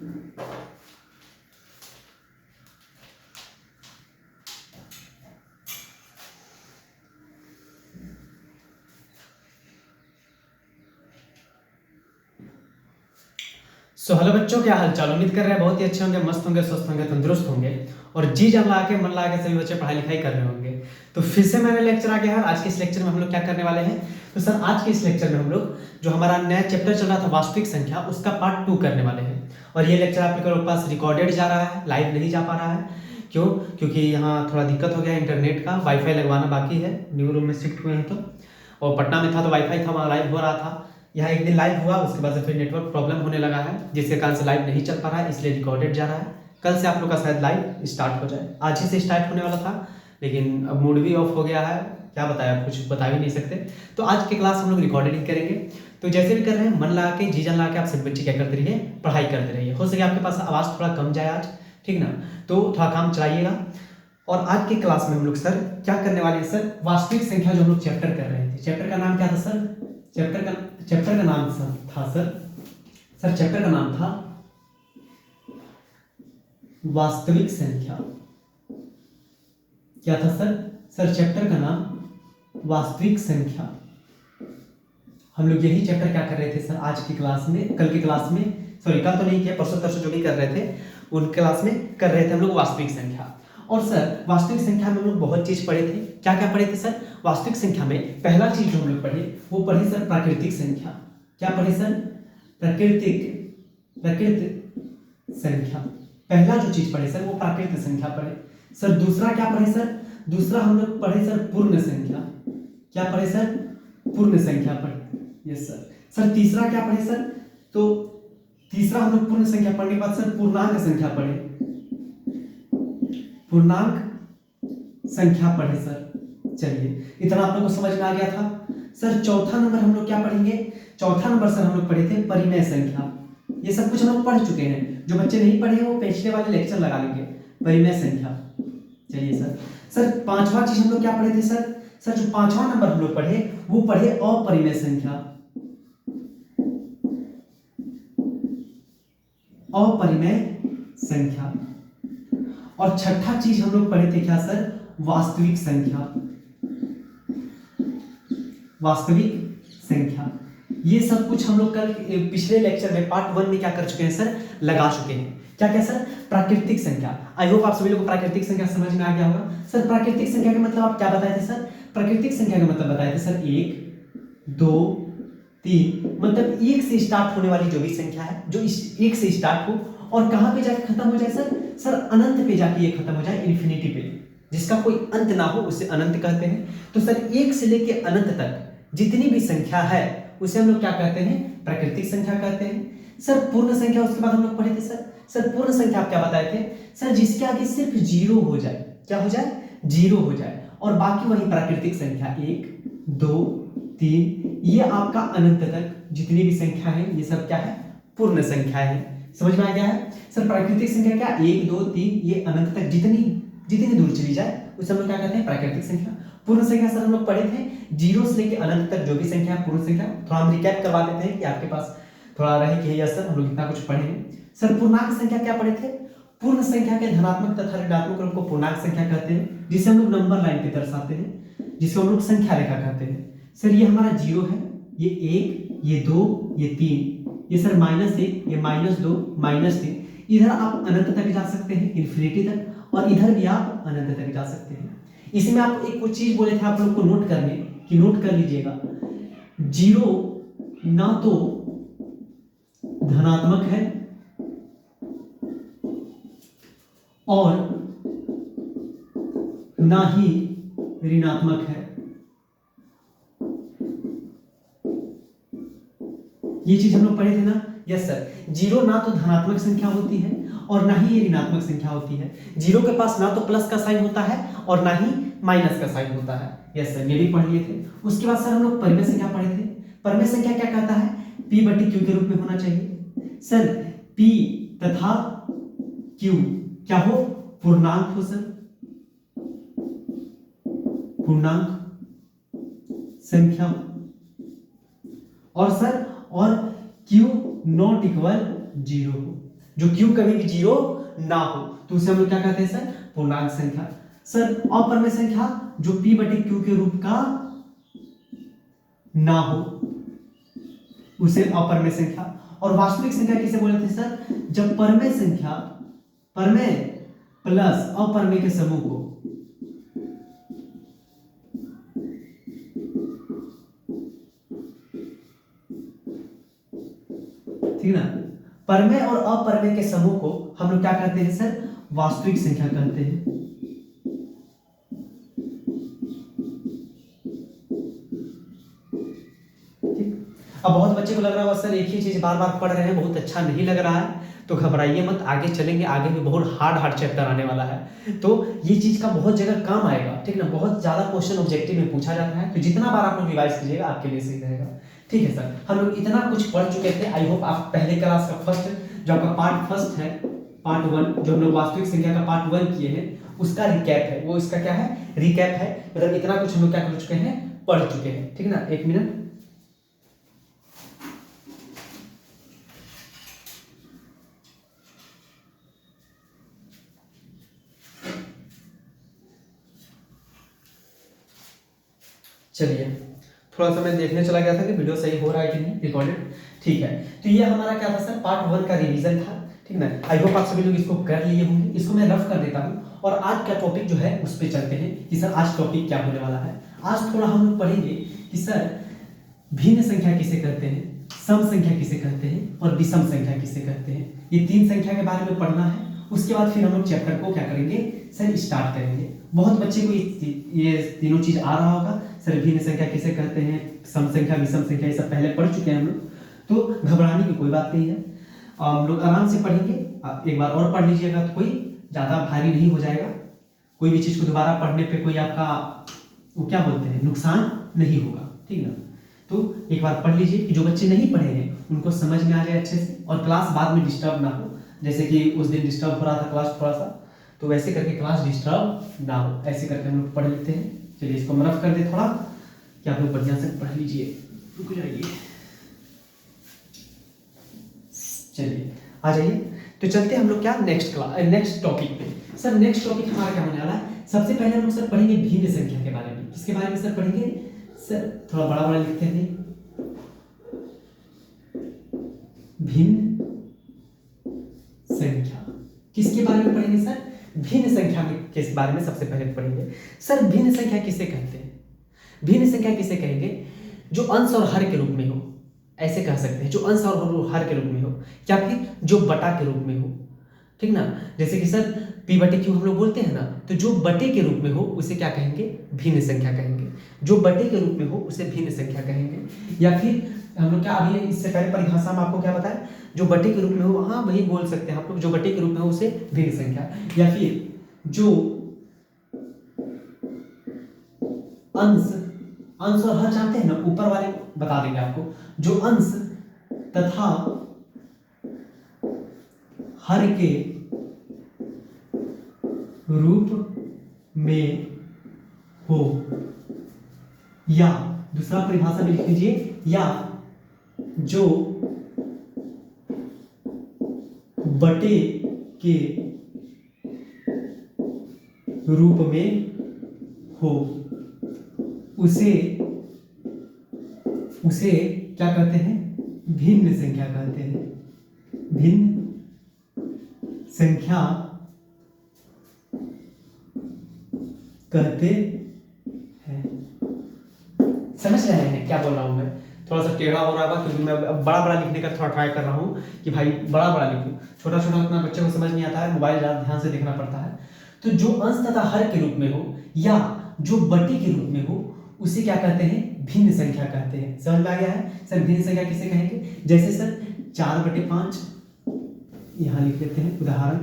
Hello बच्चों, क्या हाल चाल। उम्मीद कर रहे हैं बहुत ही अच्छे होंगे, मस्त होंगे, स्वस्थ होंगे, तंदुरुस्त होंगे और जी जान ला के मन ला के सभी बच्चे पढ़ाई लिखाई कर रहे होंगे। तो फिर से मेरा लेक्चर आ गया है। आज के इस लेक्चर में हम लोग क्या करने वाले हैं, तो सर आज के इस लेक्चर में हम लोग जो हमारा नया चैप्टर चल रहा था वास्तविक संख्या, उसका पार्ट 2 करने वाले हैं। और ये लेक्चर आप लोगों के पास रिकॉर्डेड जा रहा है, लाइव नहीं जा पा रहा है। क्यों? क्योंकि यहाँ थोड़ा दिक्कत हो गया इंटरनेट का, वाईफाई लगवाना बाकी है, न्यू रूम में शिफ्ट हुए हैं तो। और पटना में था तो वाईफाई था, वहाँ लाइव हो रहा था। यहाँ एक दिन लाइव हुआ, उसके बाद से फिर नेटवर्क प्रॉब्लम होने लगा है, जिसके कारण से लाइव नहीं चल पा रहा है, इसलिए रिकॉर्डेड जा रहा है। कल से आप लोग का शायद लाइव स्टार्ट हो जाए, आज ही से स्टार्ट होने वाला था, लेकिन अब मूड भी ऑफ हो गया है। क्या बताया, कुछ बता भी नहीं सकते। तो आज की क्लास हम लोग रिकॉर्डेड ही करेंगे। तो जैसे भी कर रहे हैं, मन लगा के, जी जान लगा के आप सभी बच्चे क्या करते रहिए, पढ़ाई करते रहिए। हो सके आपके पास आवाज़ थोड़ा कम जाए आज, ठीक ना, तो थोड़ा काम चलाइएगा। और आज की क्लास में हम लोग सर क्या करने वाले हैं, सर वास्तविक संख्या जो हम लोग चैप्टर कर रहे थे, चैप्टर का नाम क्या था सर? चैप्टर का नाम था सर चैप्टर का नाम था वास्तविक संख्या। क्या था सर चैप्टर का नाम वास्तविक संख्या। हम लोग यही चैप्टर क्या कर रहे थे सर आज की क्लास में, कल की क्लास में, सॉरी कल तो नहीं किया, परसों तरसों जो भी कर रहे थे उन क्लास में कर रहे थे हम लोग वास्तविक संख्या। और सर वास्तविक संख्या में हम लोग बहुत चीज पढ़े थे। क्या क्या पढ़े थे सर वास्तविक संख्या में? पहला चीज जो हम लोग पढ़े वो पढ़े सर प्राकृतिक संख्या। क्या पढ़े सर? प्राकृतिक संख्या। पहला जो चीज पढ़े सर वो प्राकृतिक संख्या पढ़े। सर दूसरा क्या पढ़े सर? दूसरा हम लोग पढ़े सर पूर्ण संख्या। क्या पढ़े सर? पूर्ण संख्या पढ़े। Yes sir. सर तीसरा क्या पढ़े सर? तो तीसरा हम लोग पूर्ण संख्या पढ़ने के बाद सर पूर्णांक संख्या पढ़े। पूर्णांक संख्या पढ़े सर। चलिए इतना आप लोगों को समझ में आ गया था। सर चौथा नंबर हम लोग क्या पढ़ेंगे? चौथा नंबर सर हम लोग पढ़े थे परिमेय संख्या। ये सब कुछ हम लोग पढ़ चुके हैं, जो बच्चे नहीं पढ़े हैं वो पिछले वाले लेक्चर लगा लेंगे। परिमेय संख्या। चलिए सर पांचवा चीज हम लोग क्या पढ़े थे सर जो पांचवा नंबर हम लोग पढ़े वो पढ़े अपरिमेय संख्या। अपरिमेय संख्या। और छठा चीज हम लोग पढ़े थे क्या सर? वास्तविक संख्या। वास्तविक संख्या। ये सब कुछ हम लोग कल पिछले लेक्चर में पार्ट 1 में क्या कर चुके हैं सर? लगा चुके हैं। क्या क्या सर? प्राकृतिक संख्या। आई होप आप सभी लोगों को प्राकृतिक संख्या समझ में आ गया होगा। सर प्राकृतिक संख्या का मतलब आप क्या बताए थे सर? प्राकृतिक संख्या का मतलब बताए थे सर 1 2 3, मतलब 1 से स्टार्ट होने वाली जो भी संख्या है, जो 1 से स्टार्ट हो और कहां पे जाके खत्म हो जाए सर अनंत पे जाके ये खत्म हो जाए, इन्फिनिटी पे, जिसका कोई अंत ना हो उसे अनंत कहते हैं। तो सर 1 से लेके अनंत तक जितनी भी संख्या है उसे हम लोग क्या कहते हैं? प्राकृतिक संख्या कहते हैं। सर पूर्ण संख्या उसके बाद हम लोग पढ़े थे सर पूर्ण संख्या आप क्या बताए थे सर? जिसके आगे सिर्फ 0 हो जाए। क्या हो जाए? 0 हो जाए और बाकी वही प्राकृतिक संख्या 1 2 3, ये आपका अनंत तक जितनी भी संख्या है ये सब क्या है? पूर्ण संख्या है। समझ में आ गया है सर? प्राकृतिक संख्या क्या? 1 2 3, ये अनंत तक जितनी दूर चली जाए उसे हम लोग क्या कहते हैं? प्राकृतिक संख्या। पूर्ण संख्या सर हम लोग पढ़े थे 0 से लेकर अनंत तक जो भी संख्या है पूर्ण संख्या। थोड़ा हम रिकैप करवा देते हैं कि आपके पास थोड़ा रहे कि यस सर हम लोग इतना कुछ पढ़े हैं। सर पूर्णांक संख्या क्या पढ़े थे? पूर्ण संख्या के धनात्मक तथा ऋणात्मक क्रम को पूर्णांक संख्या कहते हैं, जिसे हम लोग नंबर लाइन पे दर्शाते हैं, जिसको हम लोग संख्या रेखा कहते हैं। सर ये हमारा 0 है, ये 1 ये 2 ये 3, ये सर -1 ये -2 -3। इधर आप अनंत तक जा सकते हैं, इन्फिनिटी तक, और इधर भी आप अनंत तक जा सकते हैं। इसमें आप एक कुछ चीज बोले थे आप लोग को नोट करने की, नोट कर लीजिएगा। 0 ना तो धनात्मक है और ना ही ऋणात्मक है। ये चीज हम लोग पढ़े थे ना? Yes sir. 0 ना तो धनात्मक संख्या होती है और ना ही ये ऋणात्मक संख्या होती है। 0 के पास ना तो प्लस का साइन होता है और ना ही माइनस का साइन होता है। यस सर, ये भी पढ़ लिए थे। उसके बाद सर हम लोग परिमेय संख्या पढ़े थे। परिमेय संख्या क्या कहता है? P/Q के रूप में होना चाहिए। सर P तथा Q क्या हो? पूर्णांक हो सर, पूर्णांक संख्या। और सर और Q नॉट इक्वल 0 हो। जो q कभी भी 0 ना हो तो उसे हम लोग क्या कहते हैं सर, पूर्णांक संख्या। सर अपरिमेय संख्या जो p बटे q के रूप का ना हो उसे अपरिमेय संख्या। और वास्तविक संख्या किसे बोलते हैं सर, जब परमेय संख्या, परमेय प्लस अपरमेय के समूह को ठीक ना, परमेय और अपरमेय के समूह को हम लोग क्या कहते हैं सर, वास्तविक संख्या कहते हैं। ठीक। अब बहुत बच्चे को लग रहा होगा सर एक ही चीज बार बार पढ़ रहे हैं, बहुत अच्छा नहीं लग रहा है, तो घबराइए मत, आगे चलेंगे, आगे भी बहुत हार्ड चैप्टर आने वाला है, तो ये चीज का बहुत जगह काम आएगा, ठीक ना। बहुत ज्यादा क्वेश्चन ऑब्जेक्टिव में पूछा जाता है, तो जितना बार आप लोग रिवाइज कीजिएगा आपके लिए सही रहेगा। ठीक है सर, हम लोग इतना कुछ पढ़ चुके थे। आई होप आप पहले क्लास का फर्स्ट जो आपका पार्ट फर्स्ट है, पार्ट 1 जो हम लोग वास्तविक संख्या का पार्ट 1 किए हैं उसका रिकैप है, वो इसका क्या है, रिकैप है। मतलब इतना कुछ हम लोग क्या कर चुके हैं, पढ़ चुके हैं, ठीक ना। एक मिनट, चलिए थोड़ा सा मैं देखने चला गया था कि वीडियो सही हो रहा है कि नहीं रिकॉर्डेड। ठीक है, तो ये हमारा क्या था सर, पार्ट 1 का रिवीजन था, ठीक ना। आई होप आप सभी लोग इसको कर लिए होंगे। इसको मैं रफ कर देता हूँ और आज का टॉपिक जो है उस पर चलते हैं कि सर आज टॉपिक क्या होने वाला है। आज थोड़ा हम लोग पढ़ेंगे कि सर भिन्न संख्या किसे कहते हैं, सम संख्या किसे कहते हैं और विषम संख्या किसे कहते हैं। ये 3 संख्या के बारे में पढ़ना है। उसके बाद फिर हम लोग चैप्टर को क्या करेंगे सर, स्टार्ट करेंगे। बहुत बच्चे को ये तीनों चीज आ रहा होगा, सर भिन्न संख्या किसे कहते हैं, सम संख्या, विषम संख्या, ये सब पहले पढ़ चुके हैं हम लोग, तो घबराने की कोई बात नहीं है। हम लोग आराम से पढ़ेंगे, आप एक बार और पढ़ लीजिएगा तो कोई ज़्यादा भारी नहीं हो जाएगा। कोई भी चीज़ को दोबारा पढ़ने पे कोई आपका वो क्या बोलते हैं, नुकसान नहीं होगा, ठीक ना। तो एक बार पढ़ लीजिए कि जो बच्चे नहीं पढ़े हैं उनको समझ में आ जाए अच्छे से, और क्लास बाद में डिस्टर्ब ना हो। जैसे कि उस दिन डिस्टर्ब हो रहा था क्लास थोड़ा सा, तो वैसे करके क्लास डिस्टर्ब ना हो, ऐसे करके हम लोग पढ़ लेते हैं। चलिए इसको हम रफ कर दे थोड़ा कि आप लोग बढ़िया से पढ़ लीजिए। रुक जाइए, चलिए आ जाइए। तो चलते हैं हम लोग क्या नेक्स्ट टॉपिक पे। सर नेक्स्ट टॉपिक हमारा क्या होने वाला है, सबसे पहले हम लोग सर पढ़ेंगे भिन्न संख्या के बारे में। किसके बारे में सर पढ़ेंगे, सर थोड़ा बड़ा बड़ा लिखते हैं, भिन्न संख्या। किसके बारे में पढ़ेंगे सर, भिन्न संख्या के बारे में सबसे पहले पढ़ेंगे। सर भिन्न संख्या किसे कहते हैं, भिन्न संख्या किसे कहेंगे, जो अंश और हर के रूप में हो, ऐसे कह सकते हैं, जो अंश और हर के रूप में हो, या फिर जो बटा के रूप में हो, ठीक ना। जैसे कि सर p बटे q हम लोग बोलते हैं ना, तो जो बटे के रूप में हो उसे क्या कहेंगे, भिन्न संख्या कहेंगे। जो बटे के रूप में हो उसे भिन्न संख्या कहेंगे। या फिर हम लोग क्या, अभी इससे पहले परिभाषा में आपको क्या बताया, जो बटे के रूप में हो, हाँ वही बोल सकते हैं आप लोग, जो बटे के रूप में हो उसे भिन्न संख्या। या फिर जो अंश और हर जानते हैं ना, ऊपर वाले बता देंगे आपको, जो अंश तथा हर के रूप में हो, या दूसरा परिभाषा में लिख लीजिए, या जो बटे के रूप में हो उसे क्या कहते हैं, भिन्न संख्या कहते हैं। भिन्न संख्या कहते हैं। समझ रहे हैं क्या बोल रहा हूं मैं, थोड़ा सा टेढ़ा हो रहा है क्योंकि मैं बड़ा बड़ा लिखने का थोड़ा ट्राई कर रहा हूं कि भाई बड़ा बड़ा लिखूं, छोटा छोटा उतना बच्चे को समझ नहीं आता है, मोबाइल ज़्यादा ध्यान से देखना पड़ता है। तो जो अंश तथा हर के रूप में हो या जो बटे के रूप में हो उसे क्या कहते हैं, भिन्न संख्या कहते हैं। समझ में आ गया है सर, भिन्न संख्या किसे कहेंगे, जैसे सर 4/5 यहां लिख लेते हैं उदाहरण।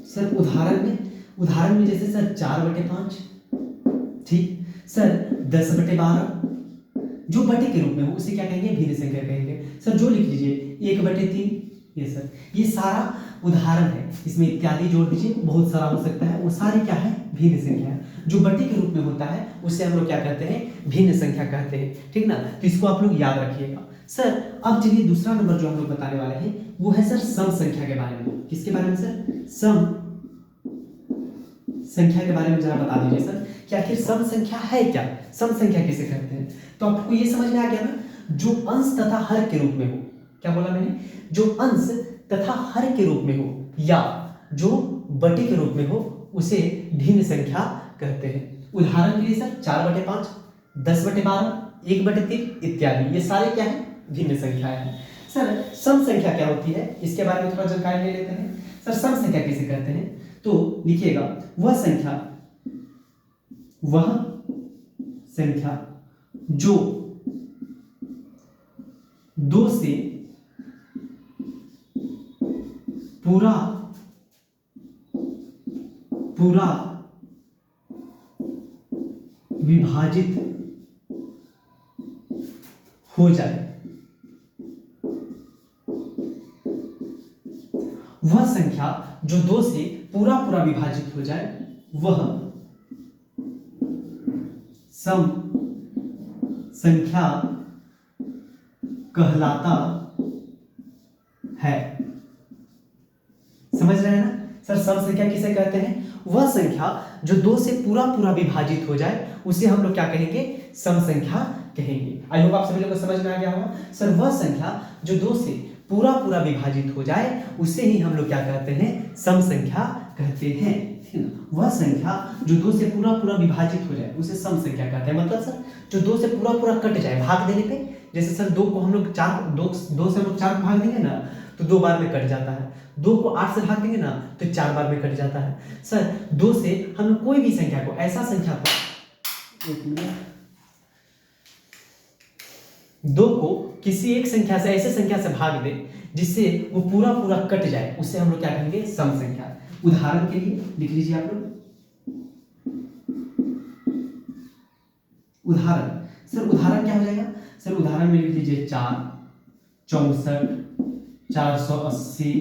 सर उदाहरण में जैसे सर 4/5, ठीक सर 10/12 जो बटे के रूप में हो उसे क्या कहेंगे, भिन्न संख्या कहेंगे। सर जो लिख लीजिए 1/3, ये सर ये सारा उदाहरण है, इसमें इत्यादि जोड़ दीजिए, बहुत सारा हो सकता है, वो सारे क्या है, भिन्न संख्या है। जो बटे के रूप में होता है उसे हम लोग क्या कहते हैं, भिन्न संख्या कहते हैं, ठीक ना। तो इसको आप लोग याद रखिएगा। सर अब चलिए दूसरा नंबर जो हम लोग बताने वाले हैं वो है सर सम संख्या के बारे में। किसके बारे में सर? सम संख्या के बारे में जरा बता दीजिए सर कि आखिर सम संख्या है क्या, सम संख्या किसे कहते हैं। तो आपको ये समझ में आ गया ना, जो अंश तथा हर के रूप में हो। क्या बोला मैंने? जो अंश तथा हर के रूप में हो या जो बटे के रूप में हो उसे भिन्न संख्या कहते हैं। उदाहरण के लिए सर 4/5, 10/12, 1/3 इत्यादि, ये सारे क्या है? भिन्न संख्याएं हैं। सर सम संख्या क्या होती है इसके बारे में थोड़ा जानकारी ले लेते हैं। सर सम संख्या किसे कहते हैं? तो लिखिएगा वह संख्या जो दो से पूरा विभाजित हो जाए, वह संख्या जो दो से पूरा विभाजित हो जाए वह सम संख्या कहलाता है। समझ रहे हैं ना सर? सम संख्या किसे कहते हैं? वह संख्या जो दो से पूरा विभाजित हो जाए उसे हम लोग क्या कहेंगे? सम संख्या कहेंगे। आई होप आप सभी लोगों को समझ में आ गया होगा। सर वह संख्या जो दो से पूरा विभाजित हो जाए उसे ही हम लोग क्या कहते हैं? सम संख्या कहते हैं। वह संख्या जो दो से पूरा विभाजित हो जाए उसे सम संख्या कहते हैं। मतलब सर जो दो से पूरा कट जाए भाग देने पे, जैसे सर दो को हम लोग दो से हम लोग 4 को भाग देंगे ना तो 2 बार में कट जाता है। 2 को 8 से भाग देंगे ना तो 4 बार में कट जाता है। सर 2 से हम लोग कोई भी संख्या को, ऐसा संख्या को, 2 को किसी एक संख्या से, ऐसे संख्या से भाग दे जिससे वो पूरा कट जाए, उससे हम लोग क्या कहेंगे? सम संख्या। उदाहरण के लिए लिख लीजिए आप लोग। उदाहरण, सर उदाहरण क्या हो जाएगा? सर उदाहरण में लिख लीजिए 4, 64, 480,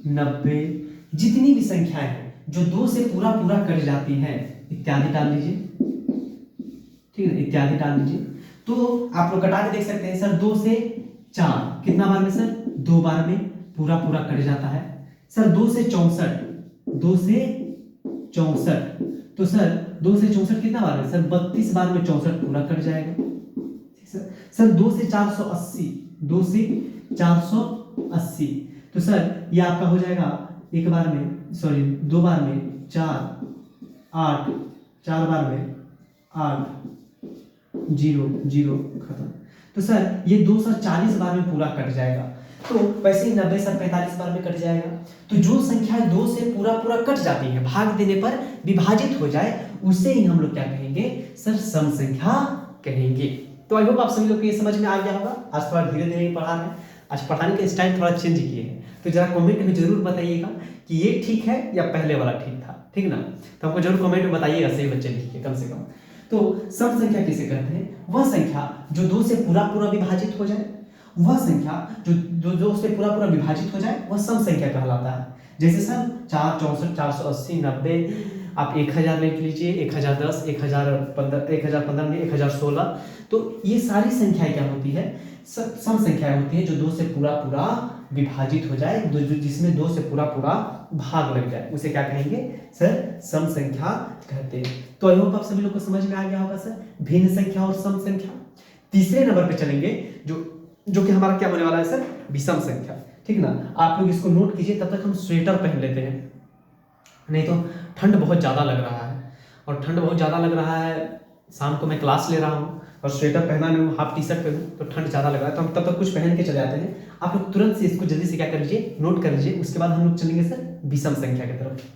90, जितनी भी संख्याएं हैं जो 2 से पूरा कट जाती हैं इत्यादि डाल लीजिए। ठीक है, इत्यादि डाल लीजिए। तो आप लोग कटा के देख सकते हैं। सर 2 से 4 कितना बार में? सर 2 बार में पूरा कट जाता है। सर 2 से 64, 2 से 64, तो सर 2 से 64 कितना बार में? सर 32 बार में 64 पूरा कट जाएगा। सर 2 से 480, 2 से 480, तो सर ये आपका हो जाएगा एक बार में, सॉरी 2 बार में 4, 8, 4 बार में 8, 0, 0 खत्म। तो सर ये 240 बार में पूरा कट जाएगा। तो वैसे ही 90 सर 45 बार में कट जाएगा। तो जो संख्या 2 से पूरा कट जाती है, भाग देने पर विभाजित हो जाए, उसे ही हम लोग क्या कहेंगे? सर सम संख्या कहेंगे। तो आई होप आप सभी लोग को ये समझ में आ गया होगा। आज थोड़ा धीरे धीरे पढ़ा है, आज पढ़ाने के स्टाइल थोड़ा चेंज किए हैं। तो जरा कमेंट में जरूर बताइएगा कि ये ठीक है या पहले वाला ठीक था, ठीक ना? तो हमको जरूर कमेंट में बताइएगा, सही बच्चे लिखिए कम से कम। तो सम संख्या किसे कहते हैं? वह संख्या जो 2 से पूरा विभाजित हो जाए, वह संख्या जो 2 से पूरा विभाजित हो जाए वह सम संख्या कहलाता है। जैसे सर 4, 64, 480, 90, आप 1000 लिख लीजिए, 1010, 1015, 1015 में 1016। तो ये सारी संख्याएं क्या होती है? सम संख्याएं होती है जो 2 से पूरा विभाजित हो जाए, जिसमें 2 से पूरा भाग लग जाए, उसे क्या कहेंगे? सर सम संख्या कहते हैं। तो आई होप आप सभी लोग को समझ में आ गया होगा सर, भिन्न संख्या और सम संख्या। तीसरे नंबर पे चलेंगे जो कि हमारा क्या होने वाला है सर? विषम संख्या। ठीक ना? आप लोग इसको नोट कीजिए, तब तक हम स्वेटर पहन लेते हैं, नहीं तो ठंड बहुत ज़्यादा लग रहा है। और ठंड बहुत ज़्यादा लग रहा है, शाम को मैं क्लास ले रहा हूँ और स्वेटर पहना मैं हाफ टी शर्ट पहनूँ तो ठंड ज़्यादा लग रहा है, तो हम तब तक कुछ पहन के चले जाते हैं। आप लोग तुरंत से इसको जल्दी से क्या कर लीजिए? नोट कर लीजिए। उसके बाद हम लोग चलेंगे सर विषम संख्या की तरफ।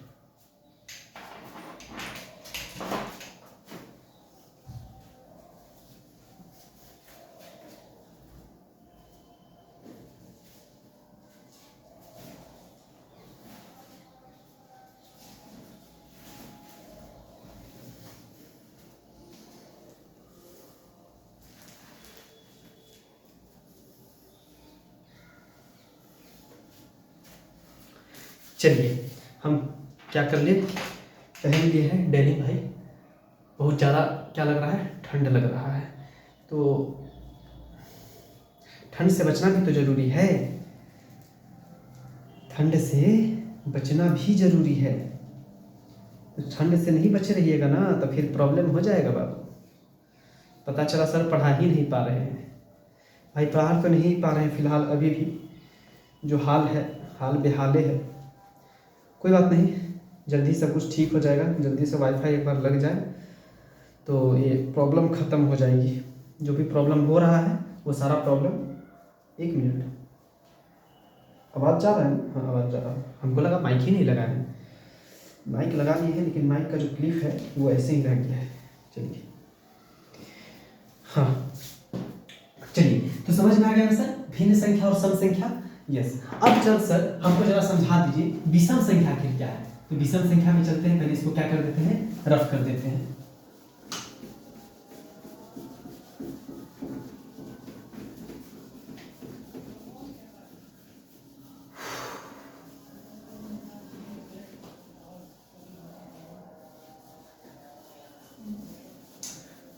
चलिए हम क्या कर लिए? पहन लिए हैं डेनिम भाई, बहुत ज़्यादा क्या लग रहा है? ठंड लग रहा है। तो ठंड से बचना भी तो जरूरी है, ठंड से बचना भी जरूरी है। तो ठंड से नहीं बचे रहिएगा ना तो फिर प्रॉब्लम हो जाएगा बाबू। पता चला सर पढ़ा ही नहीं पा रहे हैं। भाई पढ़ा तो नहीं पा रहे हैं फिलहाल, अभी भी जो हाल है हाल बेहाले है। कोई बात नहीं, जल्दी सब कुछ ठीक हो जाएगा। जल्दी से वाईफाई एक बार लग जाए तो ये प्रॉब्लम ख़त्म हो जाएगी। जो भी प्रॉब्लम हो रहा है वो सारा प्रॉब्लम, 1 मिनट, आवाज़ जा रहा है ना? हाँ आवाज़ जा रहा है। हमको लगा माइक ही नहीं लगा है। माइक लगा दिए है लेकिन माइक का जो क्लिप है वो ऐसे ही रह गया है। चलिए हाँ चलिए, तो समझ में आ गया सर भिन्न संख्या और सम संख्या। यस, अब चल सर हमको जरा समझा दीजिए विषम संख्या आखिर क्या है। तो विषम संख्या में चलते हैं, पहले इसको क्या कर देते हैं, रफ कर देते हैं।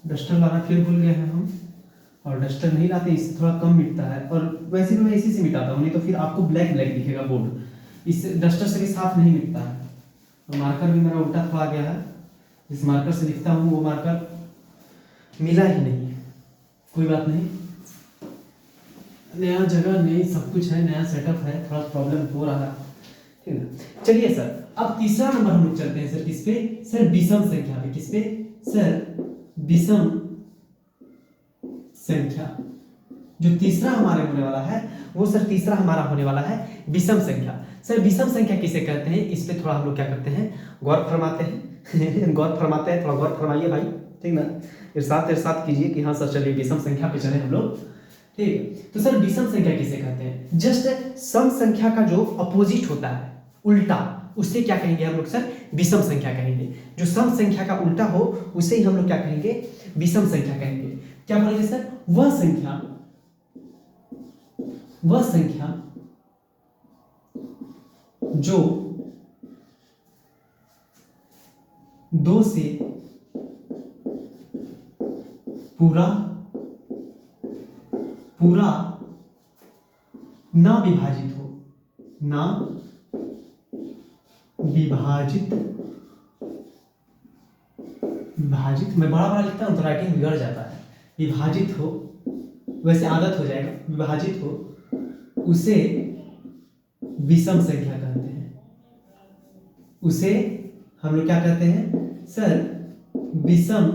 डस्टर लाना फिर भूल गए हैं हम, और डस्टर नहीं लाते, इससे थोड़ा कम मिटता है। और वैसे भी मैं इसी से मिटाता हूँ, नहीं तो फिर आपको ब्लैक ब्लैक दिखेगा बोर्ड। इस डस्टर से भी साफ नहीं मिटता है। और मार्कर भी मेरा उल्टा थोड़ा गया है, जिस मार्कर से लिखता हूँ वो मार्कर मिला ही नहीं। कोई बात नहीं, नया जगह नई सब कुछ है, नया सेटअप है, थोड़ा प्रॉब्लम हो रहा है, ठीक है। चलिए सर अब तीसरा नंबर हम लोग चलते हैं सर किस पे, सर विषम संख्या पे। किस पे सर, विषम संख्या। जो तीसरा हमारे होने वाला है वो सर तीसरा हमारा होने वाला है विषम संख्या। सर विषम संख्या किसे कहते हैं, इस पे थोड़ा हम लोग क्या करते हैं, गौर फरमाते हैं गौर फरमाते हैं, थोड़ा गौर फरमाइए भाई, ठीक ना। इरशाद कीजिए कि हाँ सर चलिए विषम संख्या पे चले हम लोग, ठीक है। तो सर विषम संख्या किसे कहते हैं, जस्ट सम संख्या का जो अपोजिट होता है, उल्टा, उससे क्या कहेंगे हम लोग सर, विषम संख्या कहेंगे। जो सम संख्या का उल्टा हो उसे ही हम लोग क्या कहेंगे, विषम संख्या कहेंगे। क्या बोलेंगे सर, वह संख्या जो 2 से पूरा ना विभाजित हो, ना विभाजित मैं बड़ा बड़ा लिखता हूं तो राइटिंग बिगड़ जाता है। विभाजित हो, वैसे आदत हो जाएगा, विभाजित हो, उसे विषम संख्या कहते हैं। उसे हम लोग क्या कहते हैं सर, विषम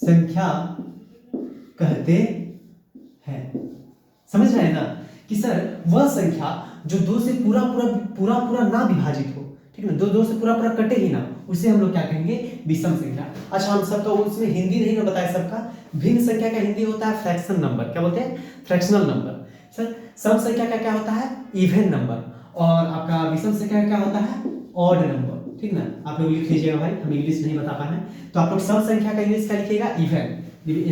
संख्या कहते हैं। समझ रहे हैं ना कि सर वह संख्या जो 2 से पूरा ना विभाजित हो, ठीक है ना, दो से पूरा कटे ही ना, उसे हम लोग क्या कहेंगे, विषम संख्या। अच्छा हम सबका उसमें हिंदी नहीं ना बताया सबका, भिन्न संख्या का हिंदी होता है फ्रैक्शन नंबर। क्या बोलते हैं, फ्रैक्शनल नंबर। सर सम संख्या का क्या होता है, इवन नंबर। और आपका विषम संख्या का क्या होता है, ऑड नंबर, ठीक ना। आप लोग लिख लीजिएगा भाई, हम इंग्लिश नहीं बता पाए हैं तो आप लोग सम संख्या का इंग्लिश क्या लिखिएगा, इवन।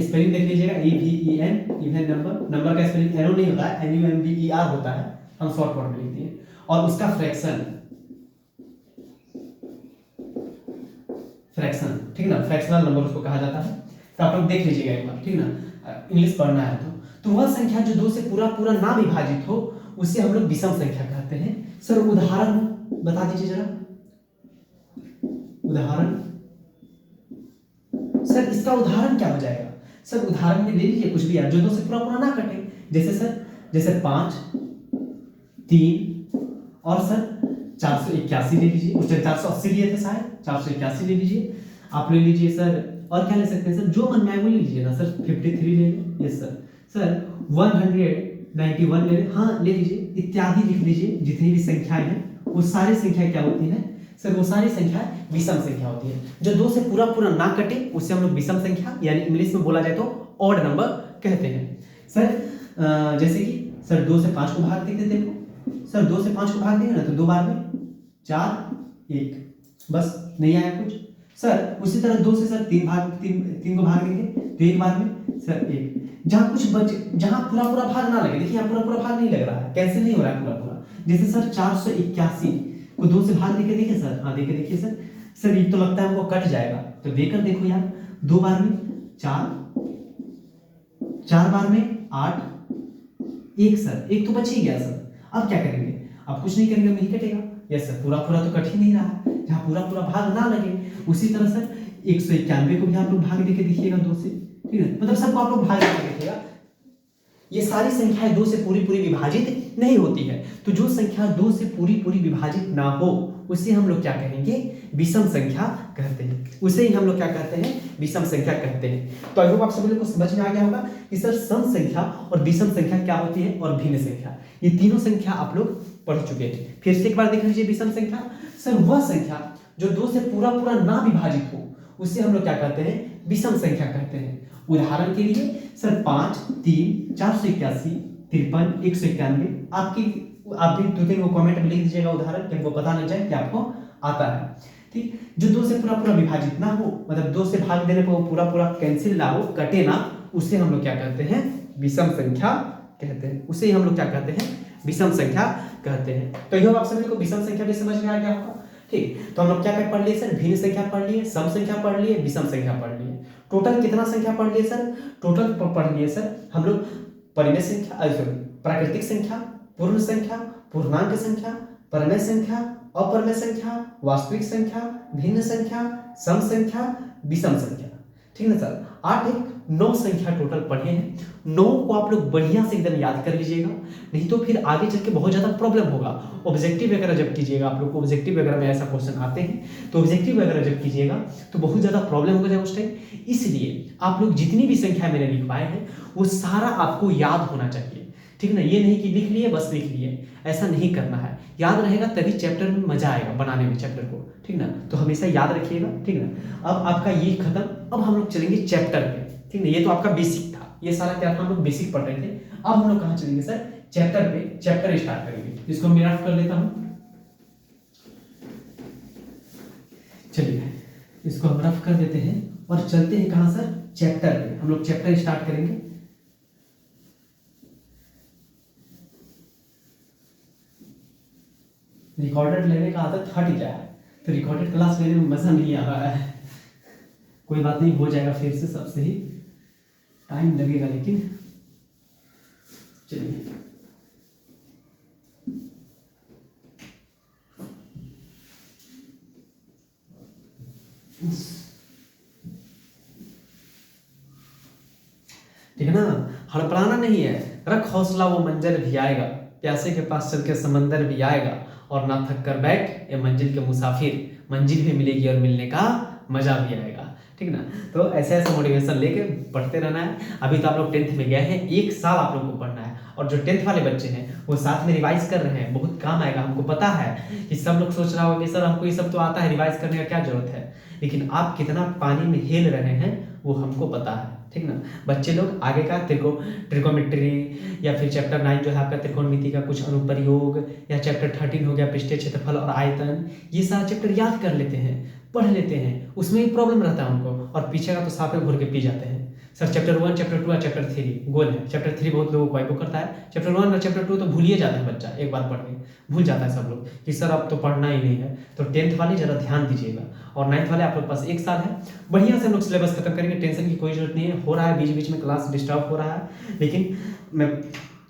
स्पेलिंग देख लीजिएगा, EVEN, इवन नंबर का स्पेलिंग एरो नहीं होता है, NUMBER होता है, हम शॉर्ट फॉर्म में लिख दिए। और उसका फ्रैक्शन, ठीक ना, फ्रैक्शनल नंबर उसको कहा जाता है। तो आप लोग देख लीजिएगा एक बार, ठीक ना, इंग्लिश पढ़ना है तो वह संख्या जो 2 से पूरा ना विभाजित हो उसे हम लोग विषम संख्या कहते हैं। सर उदाहरण बता दीजिए जरा, उदाहरण सर इसका उदाहरण क्या हो जाएगा, सर उदाहरण में ले लीजिए कुछ भी यार, जो 2 से पूरा ना कटे। जैसे सर, जैसे 5, 3 और सर 481 ले लीजिए। उस टाइम 480 लिए थे शायद, 481 ले लीजिए। आप ले लीजिए सर, और क्या ले सकते हैं सर, जो मन में आए वो ले लीजिए ना सर। 53 ले लें, यस सर। सर 191 ले लें, हाँ ले लीजिए, इत्यादि लिख लीजिए। जितनी भी संख्याएं हैं वो सारी संख्या क्या होती है सर, वो सारी संख्या विषम संख्या होती है। जो 2 से पूरा ना कटे उसे हम लोग विषम संख्या, यानी इंग्लिश में बोला जाए तो ऑड नंबर कहते हैं। सर जैसे कि सर 2 से 5 को भाग देते, देखो सर 2 से 5 को भाग देंगे ना तो 2 बार में 4, 1, बस नहीं आया कुछ। सर उसी तरह 2 से सर 3 को भाग देंगे तो 1 बार में सर 1। जहां कुछ बच, जहां पूरा भाग ना लगे, देखिए यहाँ पूरा भाग नहीं लग रहा है, कैंसिल नहीं हो रहा है पूरा। जैसे सर 481 को 2 से भाग देके देखिए सर, हाँ देखिए सर ये तो लगता है हमको कट जाएगा, तो देकर देखो यार, 2 बार में 4, 4 बार में 8, एक सर, एक तो बच ही गया सर। अब क्या करेंगे, अब कुछ नहीं करेंगे, नहीं कटेगा। यस सर, पूरा पूरा तो कट ही नहीं रहा है, जहाँ पूरा पूरा भाग ना लगे। उसी तरह सर 191 को भी आप लोग भाग देके देखिएगा 2 से, ठीक है, मतलब सबको आप लोग भाग देके देखिएगा। ये सारी संख्याएं 2 से पूरी पूरी विभाजित नहीं होती है, तो जो संख्या 2 से पूरी पूरी विभाजित ना हो उसे हम लोग क्या कहेंगे, विषम संख्या कहते हैं। उसे ही हम लोग क्या कहते हैं, विषम संख्या कहते हैं। तो आई होप आप सभी लोग को समझ में आ गया होगा कि सर सम संख्या और विषम संख्या क्या होती है और भिन्न संख्या, ये तीनों संख्या आप लोग पढ़ चुके हैं। फिर से एक बार देख लीजिए, विषम संख्या सर वह संख्या जो 2 से पूरा पूरा ना विभाजित हो उसे हम लोग क्या कहते हैं, विषम संख्या कहते हैं। उदाहरण के लिए सर 5, 3, 481, 53, 191, आप भी 2-3 कमेंट में लिख दीजिएगा उदाहरण, कि हमको पता लग जाए कि आपको आता है। ठीक, जो 2 से पूरा पूरा विभाजित ना हो, मतलब 2 से भाग देने पर वो पूरा पूरा कैंसिल ना हो, कटे ना, उसे हम लोग क्या कहते हैं, विषम संख्या कहते हैं। उसे हम लोग क्या कहते हैं, विषम संख्या कहते हैं। तो यह आप सभी को विषम संख्या भी समझ में आ गया होगा। ठीक, तो हम लोग क्या क्या पढ़ लिए सर, भिन्न संख्या पढ़ लिए, सम संख्या पढ़ लिए, विषम संख्या पढ़ लिए। टोटल कितना संख्या पढ़ लिए सर, टोटल पढ़ लिए सर हम लोग परिमेय संख्या, प्राकृतिक संख्या, पूर्ण संख्या, पूर्णांक संख्या, परमेय संख्या, अपरमेय संख्या, वास्तविक संख्या, भिन्न संख्या, सम संख्या, विषम संख्या। ठीक है सर, 9 संख्या टोटल पढ़े हैं। 9 को आप लोग बढ़िया से एकदम याद कर लीजिएगा, नहीं तो फिर आगे चल के बहुत ज्यादा प्रॉब्लम होगा। ऑब्जेक्टिव वगैरह जब कीजिएगा, आप लोग को ऑब्जेक्टिव वगैरह में ऐसा क्वेश्चन आते हैं, तो ऑब्जेक्टिव वगैरह जब कीजिएगा तो बहुत ज्यादा प्रॉब्लम हो जाएगा उस टाइम। इसलिए आप लोग जितनी भी संख्या मैंने लिखवाए हैं वो सारा आपको याद होना चाहिए। ठीक ना, ये नहीं कि लिख लिए बस लिख लिए, ऐसा नहीं करना है। याद रहेगा तभी चैप्टर में मजा आएगा बनाने में चैप्टर को। ठीक ना, तो हमेशा याद रखिएगा। ठीक ना, अब आपका ये खत्म, अब हम लोग चलेंगे चैप्टर पे। ठीक ना, ये तो आपका बेसिक था, ये सारा क्या था, हम लोग बेसिक पढ़ रहे थे। अब हम लोग कहाँ चलेंगे सर, चैप्टर पे, चैप्टर स्टार्ट करेंगे। इसको मैं रफ कर लेता हूँ, चलिए इसको हम रफ कर देते हैं और चलते हैं कहाँ सर, चैप्टर पे। हम लोग चैप्टर स्टार्ट करेंगे। रिकॉर्डेड लेने का आदत हट गया है, तो रिकॉर्डेड क्लास लेने में मजा नहीं आ रहा है। कोई बात नहीं, हो जाएगा फिर से सब सही, टाइम लगेगा लेकिन। चलिए ठीक है ना, हड़पड़ाना नहीं है, रख हौसला, वो मंजर भी आएगा, प्यासे के पास चल के समंदर भी आएगा, और ना थक कर बैठ ये मंजिल के मुसाफिर, मंजिल भी मिलेगी और मिलने का मजा भी आएगा। ठीक ना, तो ऐसे ऐसे मोटिवेशन लेके पढ़ते रहना है। अभी तो आप लोग 10th में गए हैं, 1 साल आप लोग को पढ़ना है, और जो 10th वाले बच्चे हैं वो साथ में रिवाइज कर रहे हैं, बहुत काम आएगा। हमको पता है कि सब लोग सोच रहा होगा कि सर हमको ये सब तो आता है, रिवाइज करने का क्या जरूरत है, लेकिन आप कितना पानी में हिल रहे हैं वो हमको पता है। ठीक ना, बच्चे लोग आगे का ट्रिकोमेट्री या फिर चैप्टर 9 जो है आपका त्रिकोणमिति का कुछ अनुप्रयोग, या चैप्टर 13 हो गया पृष्ठीय क्षेत्रफल और आयतन, ये सारा चैप्टर याद कर लेते हैं, पढ़ लेते हैं, उसमें ही प्रॉब्लम रहता है उनको, और पीछे का तो साफ में घूर के पी जाते हैं। सर चैप्टर 1, चैप्टर 2 और चैप्टर 3 गोल है। चैप्टर 3 बहुत लोगों को वाइप करता है, चैप्टर 1 और चैप्टर 2 तो भूल ही जाते हैं, बच्चा एक बार पढ़ के भूल जाता है सब लोग कि सर अब तो पढ़ना ही नहीं है। तो 10th वाले जरा ध्यान दीजिएगा, और 9th वाले आप लोग पास 1 साल है, बढ़िया से हम लोग सिलेबस खत्म करेंगे, टेंशन की कोई जरूरत नहीं है। हो रहा है बीच बीच में क्लास डिस्टर्ब हो रहा है, लेकिन मैं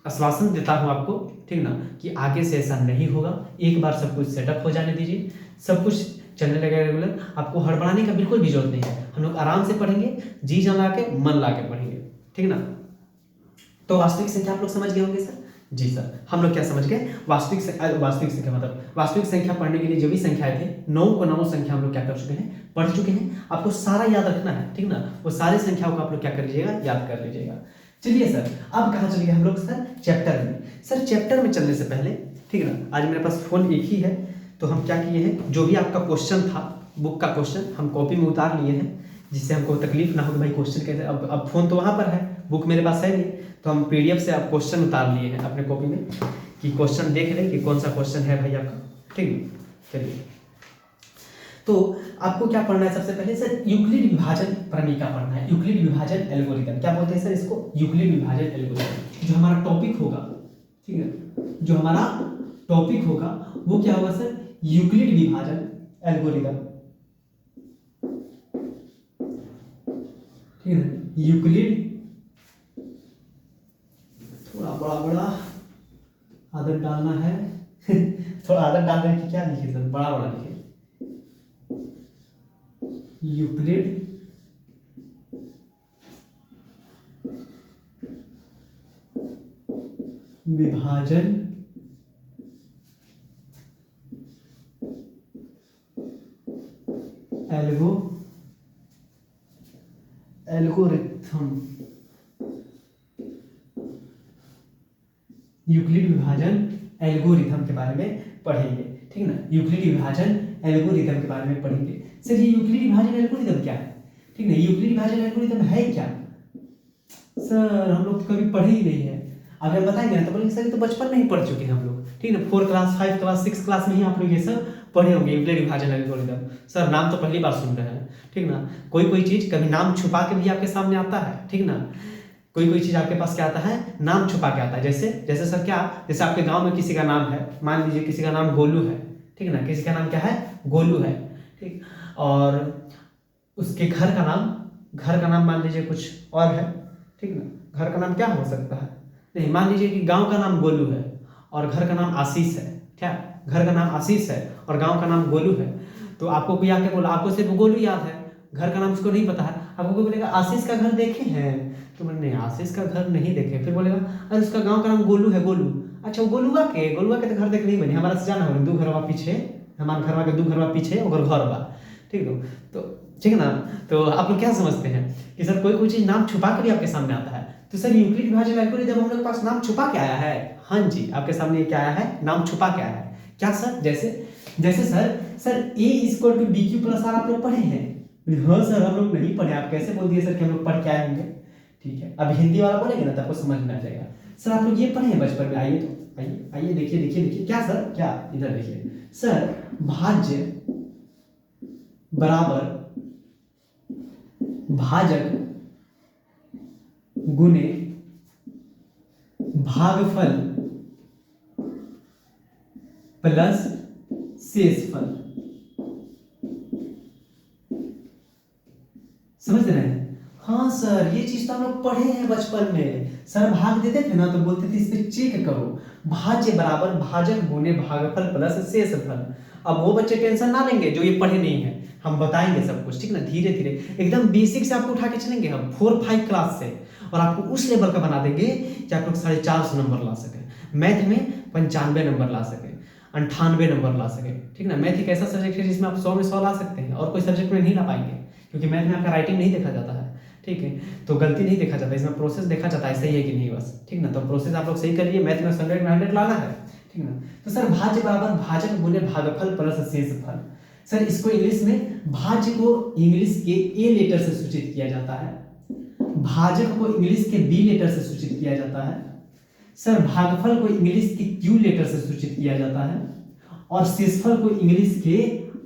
आश्वासन देता हूँ आपको, ठीक ना, कि आगे से ऐसा नहीं होगा। एक बार सब कुछ सेटअप हो जाने दीजिए, सब कुछ चलने लगेगा रेगुलर, आपको हड़बड़ाने का बिल्कुल भी जरूरत नहीं है। हम लोग आराम से पढ़ेंगे, जी जान ला के मन ला के पढ़ेंगे। ठीक ना, तो वास्तविक संख्या आप लोग समझ गए होंगे सर। जी सर, हम लोग क्या समझ गए, वास्तविक संख्या मतलब वास्तविक संख्या पढ़ने के लिए जो भी संख्याएं थे 9 को 9 संख्या हम लोग क्या कर चुके हैं, पढ़ चुके हैं। आपको सारा याद रखना है, ठीक ना, वो सारी संख्याओं को आप लोग क्या कर लीजिएगा, याद कर लीजिएगा। चलिए सर, अब कहाँ चलिए हम लोग सर, चैप्टर में। सर चैप्टर में चलने से पहले, ठीक है ना, आज मेरे पास फोन एक ही है, तो हम क्या किए हैं, जो भी आपका क्वेश्चन था, बुक का क्वेश्चन हम कॉपी में उतार लिए हैं, जिससे हमको तकलीफ ना हो कि भाई क्वेश्चन कैसे। अब फोन तो वहाँ पर है, बुक मेरे पास है नहीं, तो हम PDF से आप क्वेश्चन उतार लिए हैं अपने कॉपी में, कि क्वेश्चन देख लें कि कौन सा क्वेश्चन है भाई आपका। ठीक है, चलिए, तो आपको क्या पढ़ना है सबसे पहले सर, यूक्लिड विभाजन प्रमेय का पढ़ना है। यूक्लिड विभाजन एल्गोरिथम क्या बोलते हैं सर इसको, यूक्लिड विभाजन एल्गोरिथम। जो हमारा टॉपिक होगा, ठीक है, जो हमारा टॉपिक होगा वो क्या होगा सर, यूक्लिड विभाजन एल्गोरिथम। ठीक है, यूक्लिड आदत डालना है थोड़ा आदत डालने की क्या लिखे सर, बड़ा बड़ा लिखे, यूक्लिड विभाजन एल्गोरिथम, यूक्लिड विभाजन एल्गोरिथम के बारे में पढ़ेंगे, ठीक ना। यूक्लिड विभाजन एल्गोरिथम के बारे में पढ़ेंगे। सर ये यूक्लिड विभाजन एल्गोरिथम क्या है, ठीक ना, यूक्लिड विभाजन एल्गोरिथम है क्या? सर हम लोग तो कभी पढ़े ही नहीं है। अगर हम बताएंगे ना तो बोलेंगे सर ये तो बचपन में ही पढ़ चुके हैं हम लोग, ठीक ना, 4 क्लास 5 क्लास 6 क्लास में ही आप लोग ये सब पढ़े होंगे यूक्लिड विभाजन एल्गोरिथम। सर नाम तो पहली बार सुन रहे हैं, ठीक ना। कोई चीज कभी नाम छुपा के भी आपके सामने आता है, ठीक ना। कोई चीज आपके पास क्या आता है, नाम छुपा के आता है। जैसे सर क्या, जैसे आपके गांव में किसी का नाम है, मान लीजिए किसी का नाम गोलू है, ठीक ना, किसी का नाम क्या है, गोलू है, ठीक, और उसके घर का नाम मान लीजिए कुछ और है, ठीक ना। घर का नाम क्या हो सकता है, नहीं मान लीजिए कि गांव का नाम गोलू है और घर का नाम आशीष है, क्या, घर का नाम आशीष है और गांव का नाम गोलू है। तो आपको कोई आके बोला, आपको सिर्फ गोलू याद है, घर का नाम उसको नहीं पता है, आपको कोई बोलेगा आशीष का घर देखे हैं, तो मैंने नहीं आशीष का घर नहीं देखे, फिर बोलेगा अरे उसका गांव का नाम गोलू है, गोलू, अच्छा वो गोलुआ के तो घर देख नहीं बनी, हमारा से जाना हो 2 घरवा पीछे, हमारे घरवा के 2 घरवा पीछे और घर बा, ठीक है। तो ठीक है ना। तो आप लोग क्या समझते हैं कि सर कोई चीज नाम छुपा के भी आपके सामने आता है, तो सर यूक्लिड विभाजन एल्गोरिथम हम लोग के पास नाम छुपा के आया है। हाँ जी, आपके सामने क्या आया है, नाम छुपा के आया है। क्या सर, जैसे sir a equal to B Q plus R आप लोग पढ़े हैं? हाँ सर हम लोग नहीं पढ़े, आप कैसे बोल दिए सर कि हम लोग पढ़ के आए होंगे, ठीक है। अब हिंदी वाला बोलेंगे ना तो आपको समझ में आ जाएगा। सर आप लोग ये पढ़े हैं बचपन में, आइए तो आइए देखिए क्या सर, क्या इधर देखिए सर, भाज्य बराबर भाजक गुने भागफल प्लस शेषफल, समझ रहे हैं? हाँ सर ये चीज तो हम लोग पढ़े हैं बचपन में, सर भाग देते थे ना तो बोलते थे इस पे चेक करो, भाज्य बराबर भाजक गुने भागफल प्लस शेषफल। अब वो बच्चे टेंशन ना लेंगे जो ये पढ़े नहीं है, हम बताएंगे सब कुछ, ठीक ना, धीरे धीरे एकदम बेसिक से आपको उठा के चलेंगे हम 4-5 क्लास से, और आपको उस लेवल का बना देंगे कि आप लोग 450 नंबर ला सके, मैथ में 95 नंबर ला सके, 98 नंबर ला सके, ठीक ना। मैथ एक ऐसा सब्जेक्ट है जिसमें आप 100 में 100 ला सकते हैं, और कोई सब्जेक्ट में नहीं ला पाएंगे, क्योंकि मैथ में आपका राइटिंग नहीं देखा जाता है, ठीक है, तो गलती नहीं देखा जाता, इसमें प्रोसेस देखा जाता है सही है कि नहीं बस, ठीक ना। तो प्रोसेस आप लोग सही करिए, मैथ में 100 में 100 लाना है, ठीक ना। तो सर भाज्य बराबर भाजक गुने भागफल प्लस शेषफल। सर इसको इंग्लिश में, भाज्य को इंग्लिश के ए लेटर से सूचित किया जाता है, भाजक को इंग्लिश के बी लेटर से सूचित किया जाता है, सर भागफल को इंग्लिश के क्यू लेटर से सूचित किया जाता है, और शेषफल को इंग्लिश के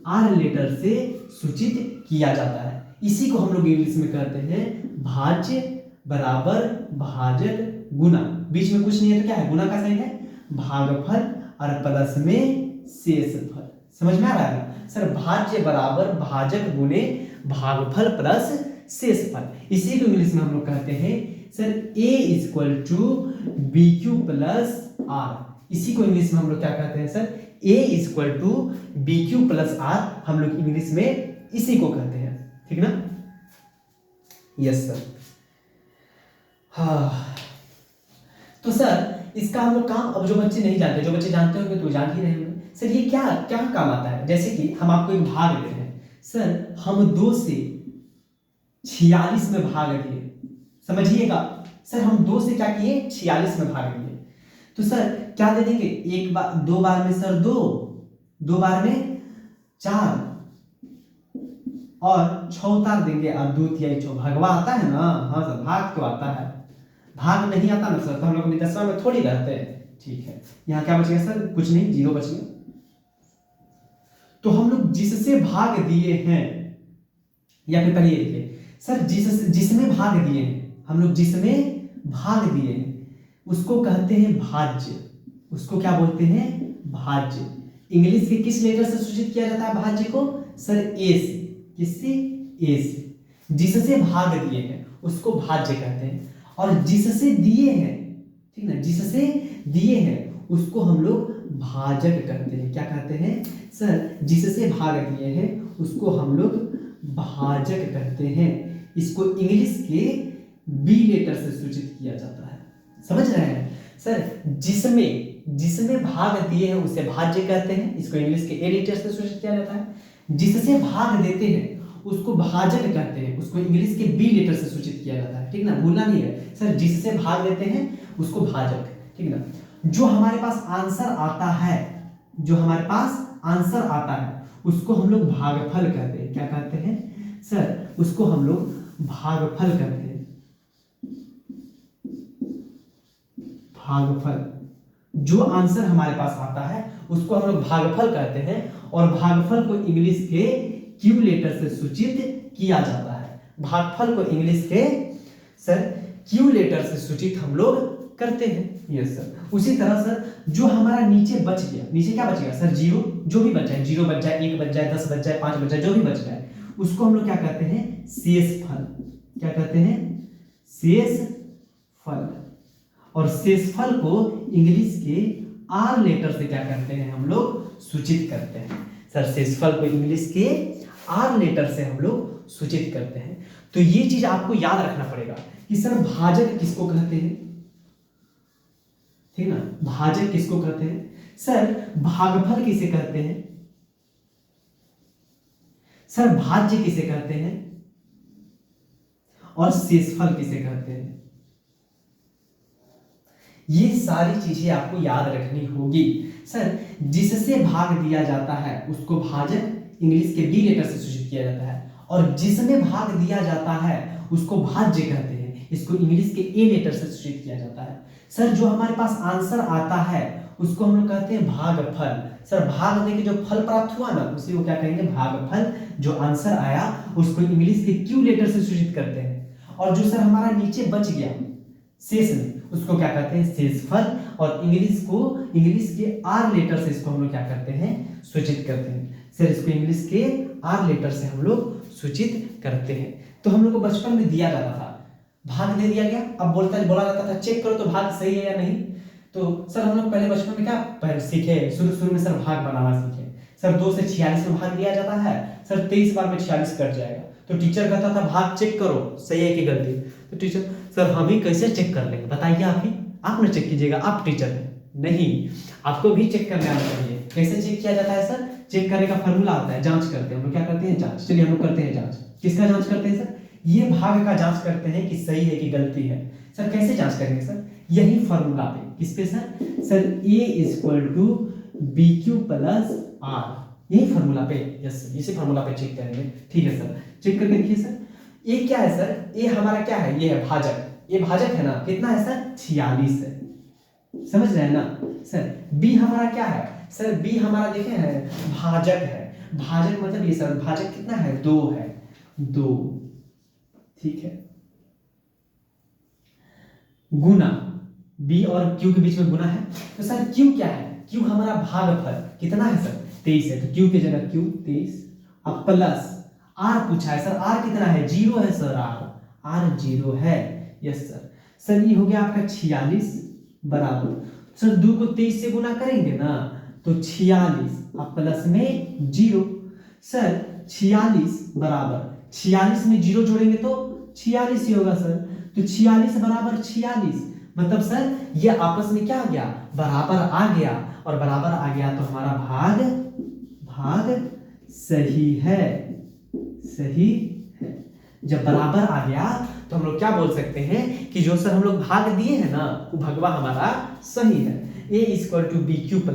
आर लेटर से सूचित किया जाता है। इसी को हम लोग इंग्लिश में कहते हैं भाज्य बराबर भाजक गुना, बीच में कुछ नहीं है तो क्या है, गुना का साइन है, भागफल और प्लस में शेषफल। समझ में आ रहा है सर, भाज्य बराबर भाजक गुने भागफल प्लस शेषफल, इसी को इंग्लिश में हम लोग कहते हैं sir a equal to B Q plus R, इसी को इंग्लिश में हम लोग क्या कहते हैं sir, a equal to B Q plus R, हम लोग इंग्लिश में इसी को कहते हैं, ठीक ना। Yes sir. हाँ तो सर इसका हम लोग काम, अब जो बच्चे नहीं जानते, जो बच्चे जानते होंगे तो जान ही रहे होंगे सर ये क्या क्या काम आता है। जैसे कि हम आपको एक भाग दे रहे हैं सर, हम 2 से 46 में भाग दिए, समझिएगा सर, हम 2 से क्या किए, 46 में भाग दिए, तो सर क्या दे देंगे, एक बार 2 बार में सर 2 बार में 4 और 6 उतार देंगे, और 2 तिहाई 6 भगवा आता है ना। हाँ सर भाग तो आता है, भाग नहीं आता ना सर तो हम लोग अपनी 10वां में थोड़ी रहते हैं, ठीक है। यहाँ क्या बचेगा सर, कुछ नहीं, 0 बच गया। तो हम लोग जिससे भाग दिए हैं, या फिर पहले देखिए सर, जिसमें भाग दिए हैं, हम लोग जिसमें भाग दिए हैं उसको कहते हैं भाज्य, उसको क्या बोलते हैं, भाज्य। इंग्लिश के किस लेटर से सूचित किया जाता है भाज्य को सर, ए से, किससे, ए से। जिससे भाग दिए हैं उसको भाज्य कहते हैं, और जिससे दिए हैं, ठीक ना, जिससे दिए हैं उसको हम लोग भाजक कहते हैं। क्या कहते हैं सर? जिससे भाग दिए हैं उसको हम लोग भाजक कहते हैं। इसको इंग्लिश के बी लेटर से सूचित किया जाता है। समझ रहे हैं सर? जिसमें भाग दिए हैं उसे भाज्य कहते हैं, इसको इंग्लिश के ए लेटर से सूचित किया जाता है। जिससे भाग देते हैं उसको भाजक कहते हैं, उसको इंग्लिश के बी लेटर से सूचित किया जाता है। ठीक ना, भूलना नहीं है सर। जिससे भाग देते हैं उसको भाजक, ठीक ना। जो हमारे पास आंसर आता है, जो हमारे पास आंसर आता है उसको हम लोग भागफल कहते हैं। क्या कहते हैं सर? उसको हम लोग भागफल कहते हैं। भागफल, जो आंसर हमारे पास आता है उसको हम लोग भागफल कहते हैं, और भागफल को इंग्लिश के क्यू लेटर से सूचित किया जाता है। भागफल को इंग्लिश के सर क्यू लेटर से सूचित हम लोग करते हैं। Yes sir. उसी तरह सर जो हमारा नीचे बच गया, नीचे क्या बचेगा सर? जीरो। जो भी बचा है, जीरो बच जाए, 1 बच जाए, 10 बच जाए, 5 बच जाए, जो भी बच जाए उसको हम लोग क्या कहते हैं? शेषफल। क्या कहते हैं? शेषफल। और शेषफल को इंग्लिश के आर लेटर से क्या करते हैं? हम लोग सूचित करते हैं सर। शेषफल को इंग्लिश के आर लेटर से हम लोग सूचित करते हैं। तो ये चीज आपको याद रखना पड़ेगा कि सर भाजक किसको कहते हैं, ठीक ना। भाजक किसको कहते हैं सर? भागफल किसे कहते हैं सर? भाज्य किसे कहते हैं? और शेषफल किसे कहते हैं? ये सारी चीजें आपको याद रखनी होगी सर। जिससे भाग दिया जाता है उसको भाजक इंग्लिश के बी लेटर से सूचित किया जाता है, और जिसमें भाग दिया जाता है उसको भाज्य कहते हैं, इसको इंग्लिश के ए लेटर से सूचित किया जाता है। सर जो हमारे पास आंसर आता है उसको हम लोग कहते हैं भागफल। सर भाग देके जो फल प्राप्त हुआ ना उसी को क्या कहेंगे? भागफल। जो आंसर आया उसको इंग्लिश के क्यू लेटर से सूचित करते हैं, और जो सर हमारा नीचे बच गया शेष में उसको क्या कहते हैं? शेषफल। और इंग्लिश के आर लेटर से इसको हम लोग क्या करते हैं? सूचित करते हैं सर। इसको इंग्लिश के आर लेटर से हम लोग सूचित करते हैं। तो हम लोग को बचपन में दिया जाता था, भाग दे दिया गया, अब बोला जाता था चेक करो तो भाग सही है या नहीं। तो सर हम लोग पहले बचपन में क्या सीखे? शुरू में सर भाग बनाना सीखे। सर 2 से 46 में भाग दिया जाता है सर, 23 बार में 46 कट जाएगा। तो टीचर कहता था भाग चेक करो सही है कि गलती। तो टीचर सर हम ही कैसे चेक कर लेंगे बताइए? आप ना चेक कीजिएगा, आप टीचर हैं। नहीं, आपको भी चेक करने आना चाहिए। कैसे चेक किया जाता है सर? चेक करने का फॉर्मूला आता है, जांच करते हैं हम लोग। क्या करते हैं? जांच। चलिए हम लोग करते हैं जांच। किसका जांच करते हैं सर? ये भाग का जांच करते हैं कि सही है कि गलती है। सर कैसे जांच करेंगे सर? यही फॉर्मूला पे। किस पे sir? Sir A = BQ + R, यही फॉर्मूला पे। यस, इसी फॉर्मूला पे चेक करेंगे। ठीक है सर, चेक करके देखिए सर। ए क्या है सर? ए हमारा क्या है? ये है भाजक। ये भाजक है ना, कितना है सर? 46 है। समझ रहे हैं ना सर? बी हमारा क्या है सर? बी हमारा देखे हैं भाजक है। भाजक मतलब ये सर भाजक कितना है? 2 है, 2। ठीक है। गुना, बी और क्यू के बीच में गुना है। तो सर क्यू क्या है? क्यू हमारा भागफल कितना है सर? 23 है। तो क्यू की जगह क्यू 23, अब प्लस आर पूछा है सर। आर कितना है? 0 है सर। आर 0 है। Yes sir. सर ये हो गया आपका 46 बराबर सर 2 को 23 से गुना करेंगे ना तो 46, अब प्लस में 0। सर 46 बराबर 46 में 0 जोड़ेंगे तो 46 ही होगा सर। तो 46 बराबर 46, मतलब सर ये आपस में क्या आ गया? बराबर आ गया। और बराबर आ गया तो हमारा भाग सही है। सही है। जब बराबर आ गया तो हम लोग क्या बोल सकते हैं कि जो सर हम लोग भाग दिए हैं ना वो भगवा हमारा सही है। A = BQ +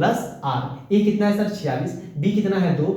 R। A कितना है सर? 46, B कितना है? 2,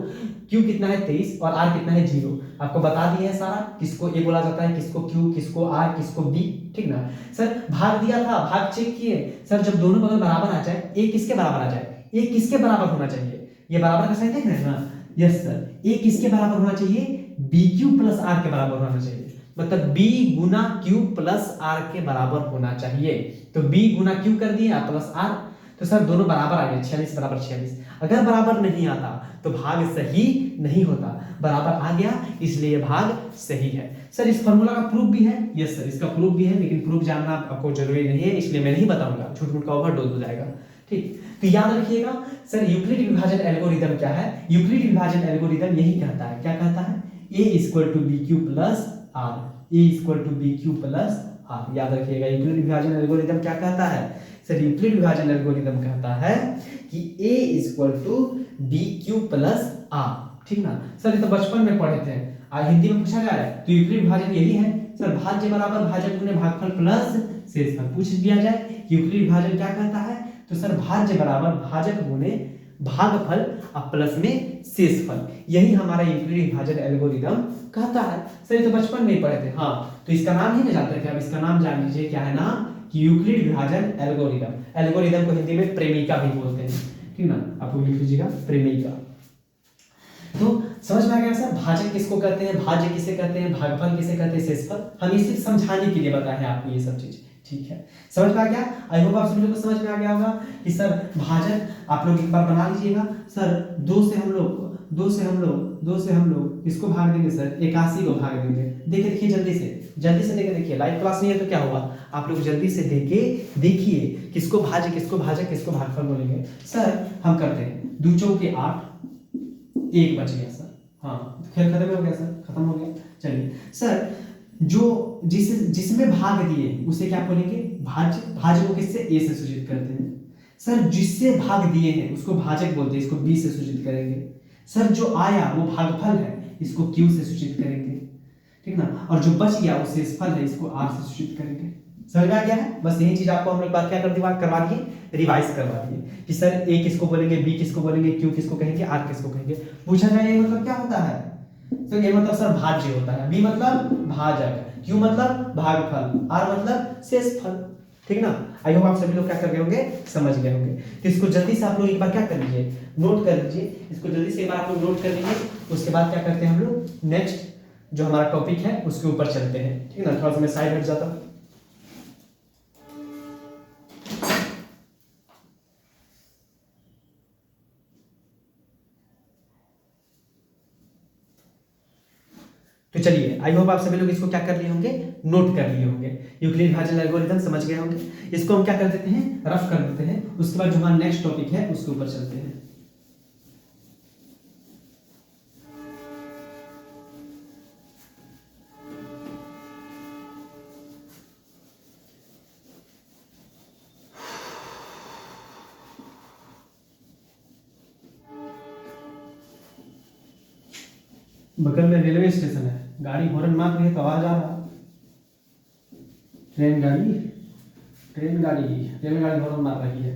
Q कितना है? 23 और R कितना है? 0। आपको बता दिए है सारा, किसको A बोला जाता है, किसको Q, किसको R, किसको B। ठीक ना सर? भाग दिया था, भाग चेक किए सर। जब दोनों बगल बराबर आ जाए, A किसके बराबर आ जाए? A किसके बराबर होना चाहिए? ये बराबर का साइन देख रहे हैं ना? Yes sir. A किसके बराबर होना चाहिए? BQ + R के बराबर होना चाहिए। मतलब B गुना Q + R के बराबर होना चाहिए। तो B गुना Q कर दिए प्लस R, तो सर दोनों बराबर आ गए। 46 बराबर 46। अगर बराबर नहीं आता तो भाग सही नहीं होता। बराबर आ गया इसलिए भाग सही है। सर इस फॉर्मूला का प्रूफ भी है। यस सर, इसका प्रूफ भी है, लेकिन प्रूफ जानना आपको जरूरी नहीं है, इसलिए मैं नहीं बताऊंगा, झूठ मूठ का ओवरडोज हो जाएगा। ठीक, तो याद रखिएगा सर यूक्लिड विभाजन एल्गोरिदम क्या है? यूक्लिड विभाजन एल्गोरिदम यही कहता है, क्या कहता है? a equal to B Q plus R, A equal to B Q plus R. याद रखिएगा यूक्लिड विभाजन एल्गोरिदम क्या कहता है? सर यूक्लिड विभाजन एल्गोरिदम कहता है कि a equal to B Q plus R, ठीक ना सर? ये तो बचपन में पढ़े थे, आज हिंदी में पूछा गया है। तो यूक्लिड विभाजन यही है सर, भाज्य बराबर भाजक गुने भागफल प्लस शेषफल। पूछ दिया जाए यूक्लिड विभाजन क्या कहता है, तो सर भाज्य बराबर भाजक गुने भागफल और प्लस में शेषफल, यही हमारा यूक्लिड विभाजन एल्गोरिदम कहता है। सर ये तो बचपन में ही पढ़े थे। हाँ, तो इसका नाम ही नहीं जानते थे, अब इसका नाम जान लीजिए, क्या है नाम? कि यूक्लिड विभाजन एल्गोरिदम। एल्गोरिदम को हिंदी में प्रेमिका भी बोलते हैं, ठीक ना? आपको लिख लीजिएगा प्रेमिका। तो समझ में आ गया सर, भाजक किसको कहते हैं, भाज्य किसे कहते हैं, भागफल किसे कहते हैं, शेषफल। हम ये सिर्फ समझाने के लिए बताए हैं आपको ये सब चीज, ठीक है? समझ में आ गया? आई होप आप सभी लोग को समझ में आ गया होगा कि सर भाजक आप लोग एक बार बना लीजिएगा। सर दो से हम लोग इसको भाग देंगे सर, 81 को भाग देंगे। देखिए जल्दी से देखे, देखिए लाइव क्लास नहीं है तो क्या हुआ, आप लोग जल्दी से देखिए किसको भाज्य किसको भाजक किसको भागफल बोलेंगे। सर हम करते हैं 2 चौके 8, 1 बच गया सर। हाँ, खेल खत्म हो गया सर, खत्म हो गया। चलिए सर, जो जिसमें भाग दिए उसे क्या बोलेंगे? भाज्य। भाज्य को किससे? ए से सूचित करते हैं। सर जिससे भाग दिए हैं उसको भाजक बोलते हैं, इसको बी से सूचित करेंगे। सर जो आया वो भागफल है, इसको क्यू से सूचित करेंगे, ठीक ना? और जो बच गया वो शेषफल है, इसको आर से सूचित करेंगे। समझ में आ गया है? बस यही चीज आपको हम लोग बात क्या करवा दिए, रिवाइज करवा दिए कि सर ए किसको बोलेंगे, बी किसको बोलेंगे, क्यू किसको कहेंगे, आर किसको कहेंगे। पूछा जाए ये मतलब क्या होता है? तो ये मतलब सर भाज्य होता है, बी मतलब भाजक, क्यू मतलब भागफल, आर मतलब शेषफल, ठीक ना? आई होप आप सभी लोग क्या कर गए होंगे, समझ गए होंगे। तो इसको जल्दी से आप लोग एक बार क्या कर लीजिए, नोट कर लीजिए। इसको जल्दी से एक बार आप लोग नोट कर लीजिए। उसके बाद क्या करते हैं हम लोग, नेक्स्ट जो हमारा टॉपिक है उसके ऊपर चलते हैं, ठीक ना? थोड़ा सा मैं साइड हट जाता हूँ। तो चलिए, आई होप आप सभी लोग इसको क्या कर लिए होंगे, नोट कर लिए होंगे। यूक्लिड विभाजन एल्गोरिथम समझ गए होंगे। इसको हम क्या कर देते हैं, रफ कर देते हैं। उसके बाद जो हमारा नेक्स्ट टॉपिक है उसके ऊपर चलते हैं। बगल में रेलवे स्टेशन है, गाड़ी हॉर्न मार रही है तो आवाज आ रहा। रेलगाड़ी हॉर्न मार रही है।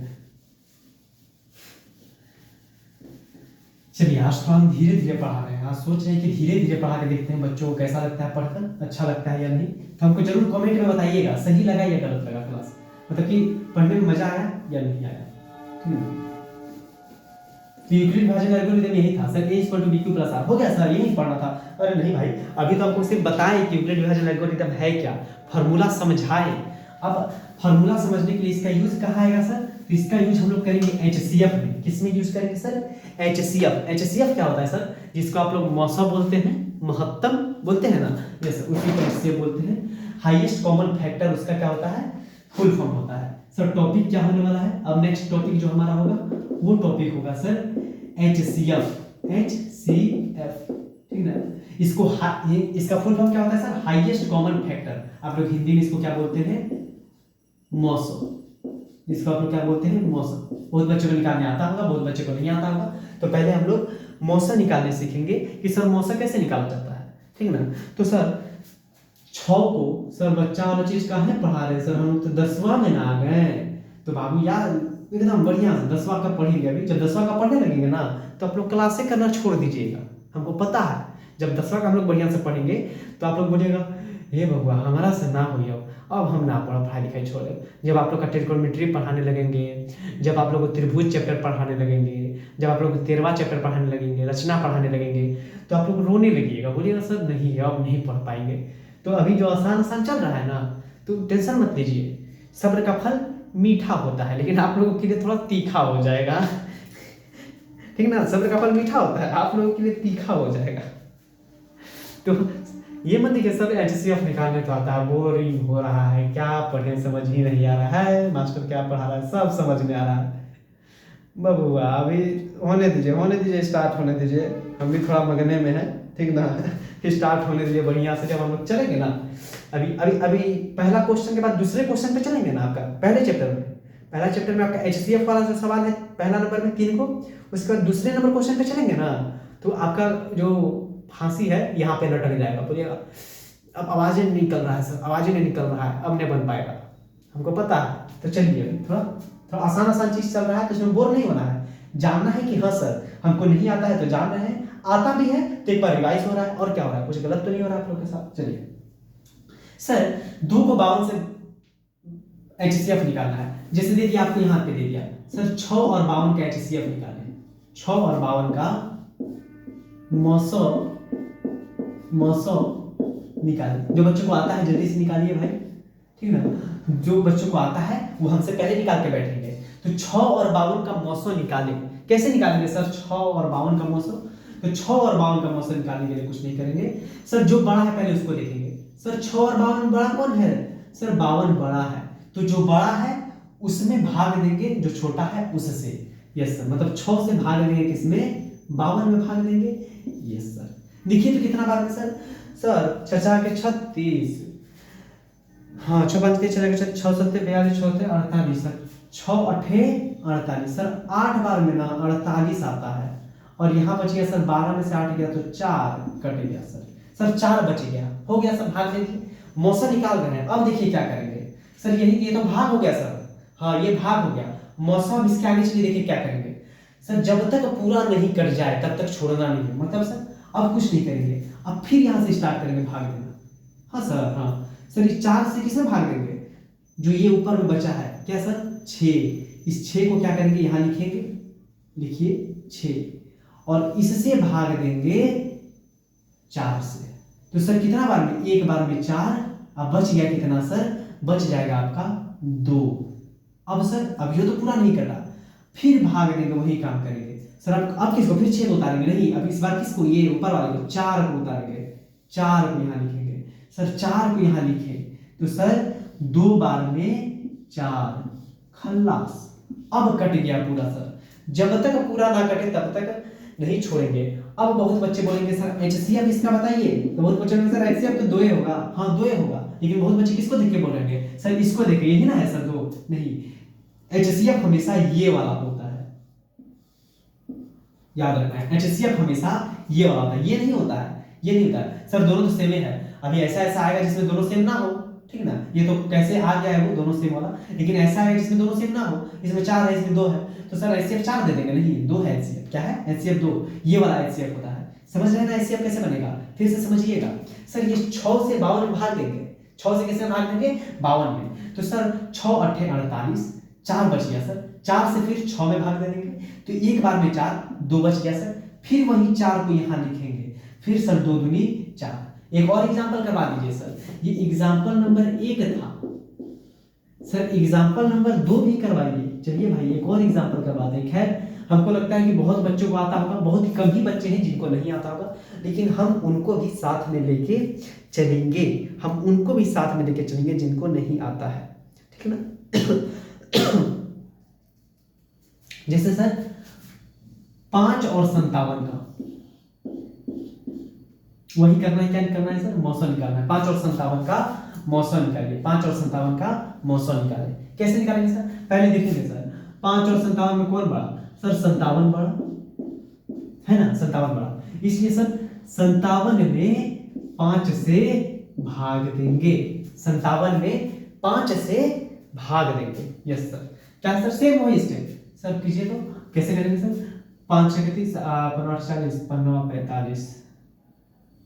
चलिए आज तो हम धीरे धीरे पढ़ा रहे हैं। आज सोच रहे हैं कि धीरे धीरे पढ़ा के देखते हैं बच्चों को कैसा लगता है पढ़कर, अच्छा लगता है या नहीं। तो हमको जरूर कमेंट में बताइएगा सही लगा या गलत लगा क्लास, मतलब कि पढ़ने में मजा आया या नहीं आया, ठीक है? तो यूक्लिड विभाजन एल्गोरिथम यही था sir, a equal to B Q plus R. हो गया सर, यही पढ़ना था। अरे नहीं भाई, अभी तो आपको सिर्फ बताएं कि यूक्लिड विभाजन एल्गोरिथम है क्या, फार्मूला समझाएं। अब फार्मूला समझने के लिए इसका यूज कहाँ आएगा सर? तो इसका यूज हम लोग करेंगे एचसीएफ में। किस में यूज करेंगे सर? एचसीएफ। एचसीएफ क्या होता है सर? जिसको आप लोग मौसा बोलते हैं, महत्तम बोलते हैं ना, यस उसी को एचसीएफ बोलते हैं। हाईएस्ट कॉमन फैक्टर उसका क्या होता है? फुल फॉर्म होता है। सर टॉपिक क्या होने वाला है? अब नेक्स्ट टॉपिक जो हमारा होगा वो टॉपिक होगा सर HCF। HCF, ठीक ना? इसका फुल फॉर्म क्या होता है सर? Highest common factor. आप लोग हिंदी में इसको क्या बोलते हैं? मौसम। इसको आप लोग क्या बोलते हैं? मौसम। बहुत बच्चों को निकालने आता होगा, बहुत बच्चों को नहीं आता होगा। तो पहले हम लोग मौसम निकालने सीखेंगे कि सर मौसम कैसे निकाला जाता है, ठीक ना? तो सर 6 को सर बच्चा वाला चीज कहाँ है पढ़ा रहे सर, हम तो 10वां में ना आ गए। तो बाबू यार एकदम बढ़िया से 10वां का पढ़ेंगे। अभी जब 10वां का पढ़ने लगेंगे ना तो आप लोग क्लासे करना छोड़ दीजिएगा। हमको पता है जब 10वां का हम लोग बढ़िया से पढ़ेंगे तो आप लोग बोलिएगा हे भगवान हमारा से ना हो, अब हम ना पढ़ा, पढ़ाई लिखाई छोड़े। जब आप लोग का ट्रिग्नोमेट्री पढ़ाने लगेंगे, जब आप लोग को त्रिभुज चैप्टर पढ़ाने लगेंगे, जब आप लोग को 13वां चैप्टर पढ़ाने लगेंगे, रचना पढ़ाने लगेंगे, तो आप लोग रोने लगिएगा, बोलिएगा सर नहीं है अब नहीं पढ़ पाएंगे। तो अभी जो आसान आसान चल रहा है ना तो टेंशन मत लीजिए, सब्र का फल मीठा होता है, लेकिन आप लोगों के लिए थोड़ा तीखा हो जाएगा, ठीक ना? सब्र का फल मीठा होता है, आप लोगों के लिए तीखा हो जाएगा। तो ये मत देखिए सर एचसीएफ निकालने तो आता है, बोरिंग हो रहा है, क्या पढ़े समझ ही नहीं आ रहा है, मास्टर क्या पढ़ा रहा है सब समझ में आ रहा है। बबुआ अभी होने दीजिए, स्टार्ट होने दीजिए, हम भी थोड़ा मगने में हैं, ठीक ना। स्टार्ट होने दीजिए बढ़िया से, जब हम लोग चलेंगे ना, अभी अभी अभी पहला क्वेश्चन के बाद दूसरे क्वेश्चन पे चलेंगे ना। आपका पहला चैप्टर में आपका HCF वाला जो सवाल है पहला नंबर में 3 को, उसके बाद दूसरे नंबर क्वेश्चन पे चलेंगे ना, तो आपका जो फांसी है यहाँ पे लटक जाएगा, बोलिएगा अब आवाजें नहीं निकल रहा है सर, आवाजें नहीं निकल रहा है, अब नहीं बन पाएगा, हमको पता है। तो चलिए थोड़ा थोड़ा आसान चीज चल रहा है, तो इसमें बोर नहीं होना है, जानना है कि हाँ सर हमको नहीं आता है तो जान रहे हैं, आता भी है तो एक बार रिवाइज हो रहा है, और क्या हो रहा है, कुछ गलत तो नहीं हो रहा है आप लोग के साथ। चलिए सर 2 को 52 से HCF निकालना है, जैसे दे दिया आपको यहाँ पे दे दिया सर 6 और 52 का HCF निकालें, 6 और 52 का मौसो निकालें। जो बच्चों को आता है जल्दी से निकालिए भाई, ठीक ना, जो बच्चों को आता है वो हमसे पहले निकाल के बैठेंगे। तो 6 और 52 का मौसो निकालें, कैसे निकालेंगे सर 6 और 52 का मौसो, तो 6 और 52 का मौसो निकालने के लिए कुछ नहीं करेंगे सर, जो बड़ा है पहले उसको देखेंगे। सर 6 और 52 में बड़ा कौन है सर, 52 बड़ा है, तो जो बड़ा है उसमें भाग देंगे जो छोटा है उससे। यस सर, मतलब 6 से भाग देंगे किसमें, 52 में भाग देंगे। यस सर, देखिए तो कितना भाग है सर 6 के 36, हाँ 6 5 के चलेगा 6 7 42 6 48 सर, 6 8 48 सर, 8 बार में ना 48 आता है, और यहाँ बच गया सर 12 में से 8 गया तो 4 कट गया सर 4 बच गया, हो गया सर भाग। देखिए मौसम निकाल रहे हैं, अब देखिए क्या करेंगे सर, यही ये तो भाग हो गया सर, हाँ ये भाग हो गया, मौसम इसके आगे चलिए देखिए क्या करेंगे सर, जब तक पूरा नहीं कट जाए तब तक छोड़ना नहीं है, मतलब सर अब कुछ नहीं करेंगे, अब फिर यहाँ से स्टार्ट करेंगे भाग देना। हाँ सर, हाँ सर, इस 4 से किसमें भाग देंगे, जो ये ऊपर में बचा है क्या सर 6, इस 6 को क्या करेंगे यहाँ लिखेंगे, लिखिए 6, और इससे भाग देंगे 4 से, तो सर कितना बार में, एक बार में 4, अब बच गया कितना सर, बच जाएगा आपका 2। अब सर अब ये तो पूरा नहीं कटा, फिर भाग देंगे, वही काम करेंगे सर। अब किसको फिर 6 उतारेंगे, नहीं अब इस बार किसको, ये ऊपर वाले को 4 को उतारेंगे, 4 को यहाँ लिखेंगे सर, 4 को यहाँ लिखे तो सर 2 बार में 4, खल्लास। अब कट गया पूरा सर, जब तक पूरा ना कटे तब तक नहीं छोड़ेंगे। अब बहुत बच्चे बोलेंगे सर HCF इसका बताइए, तो बहुत बच्चे बोलेंगे सर HCF तो 2 ही होगा, हाँ 2 ही होगा, लेकिन बहुत बच्चे किसको देख के बोलेंगे सर, इसको देख के, यही ना है सर 2, नहीं HCF हमेशा ये वाला होता है, याद रखना है HCF हमेशा ये वाला होता है, ये नहीं होता है, ये नहीं होता है सर, दोनों तो सेम है। अभी ऐसा आएगा जिसमें दोनों सेम ना हो, ठीक ना, ये तो कैसे आ गया है वो दोनों सेम वाला, लेकिन ऐसा है जिसमें दोनों सेम ना हो, इसमें 4 है इसमें 2 है, तो सर HCF 4 दे देंगे, नहीं 2 है HCF, क्या है HCF 2, ये वाला HCF होता है। समझ रहे हैं ना HCF कैसे बनेगा, फिर से समझिएगा सर, ये 6 से 52 में भाग देंगे, 6 से कैसे भाग देंगे 52 में, तो सर 6 8 48, 4 बच गया सर, 4 से फिर 6 में भाग दे देंगे, तो एक बार में 4, 2 बच गया सर, फिर वही 4 को यहाँ लिखेंगे, फिर सर 2 दूनी 4। एक और एग्जांपल करवा दीजिए सर, ये एग्जांपल नंबर 1 था सर, एग्जांपल नंबर 2 भी करवाइए। चलिए भाई एक और एग्जांपल करवाते हैं, खैर हमको लगता है कि बहुत बच्चों को आता होगा, बहुत ही कम ही बच्चे हैं जिनको नहीं आता होगा, लेकिन हम उनको भी साथ में लेके चलेंगे, हम उनको भी साथ में लेके चलेंगे जिनको नहीं आता है, ठीक है ना। जैसे सर 5 और 57 का वही करना है, क्या करना है सर, मौसम निकालना है, 5 और 57 का मौसम निकालिए, 5 और 57 का मौसम निकालिए, कैसे निकालेंगे सर, पहले देखेंगे सर 5 और 57 में कौन बड़ा सर, 57 बड़ा है ना, 57 बड़ा, इसलिए सर 57 में 5 से भाग देंगे, 57 में 5 से भाग देंगे। यस सर, क्या सर सेम वही स्टेप सर कीजिए, तो कैसे करेंगे सर, 5 6 30 15 40 15 45,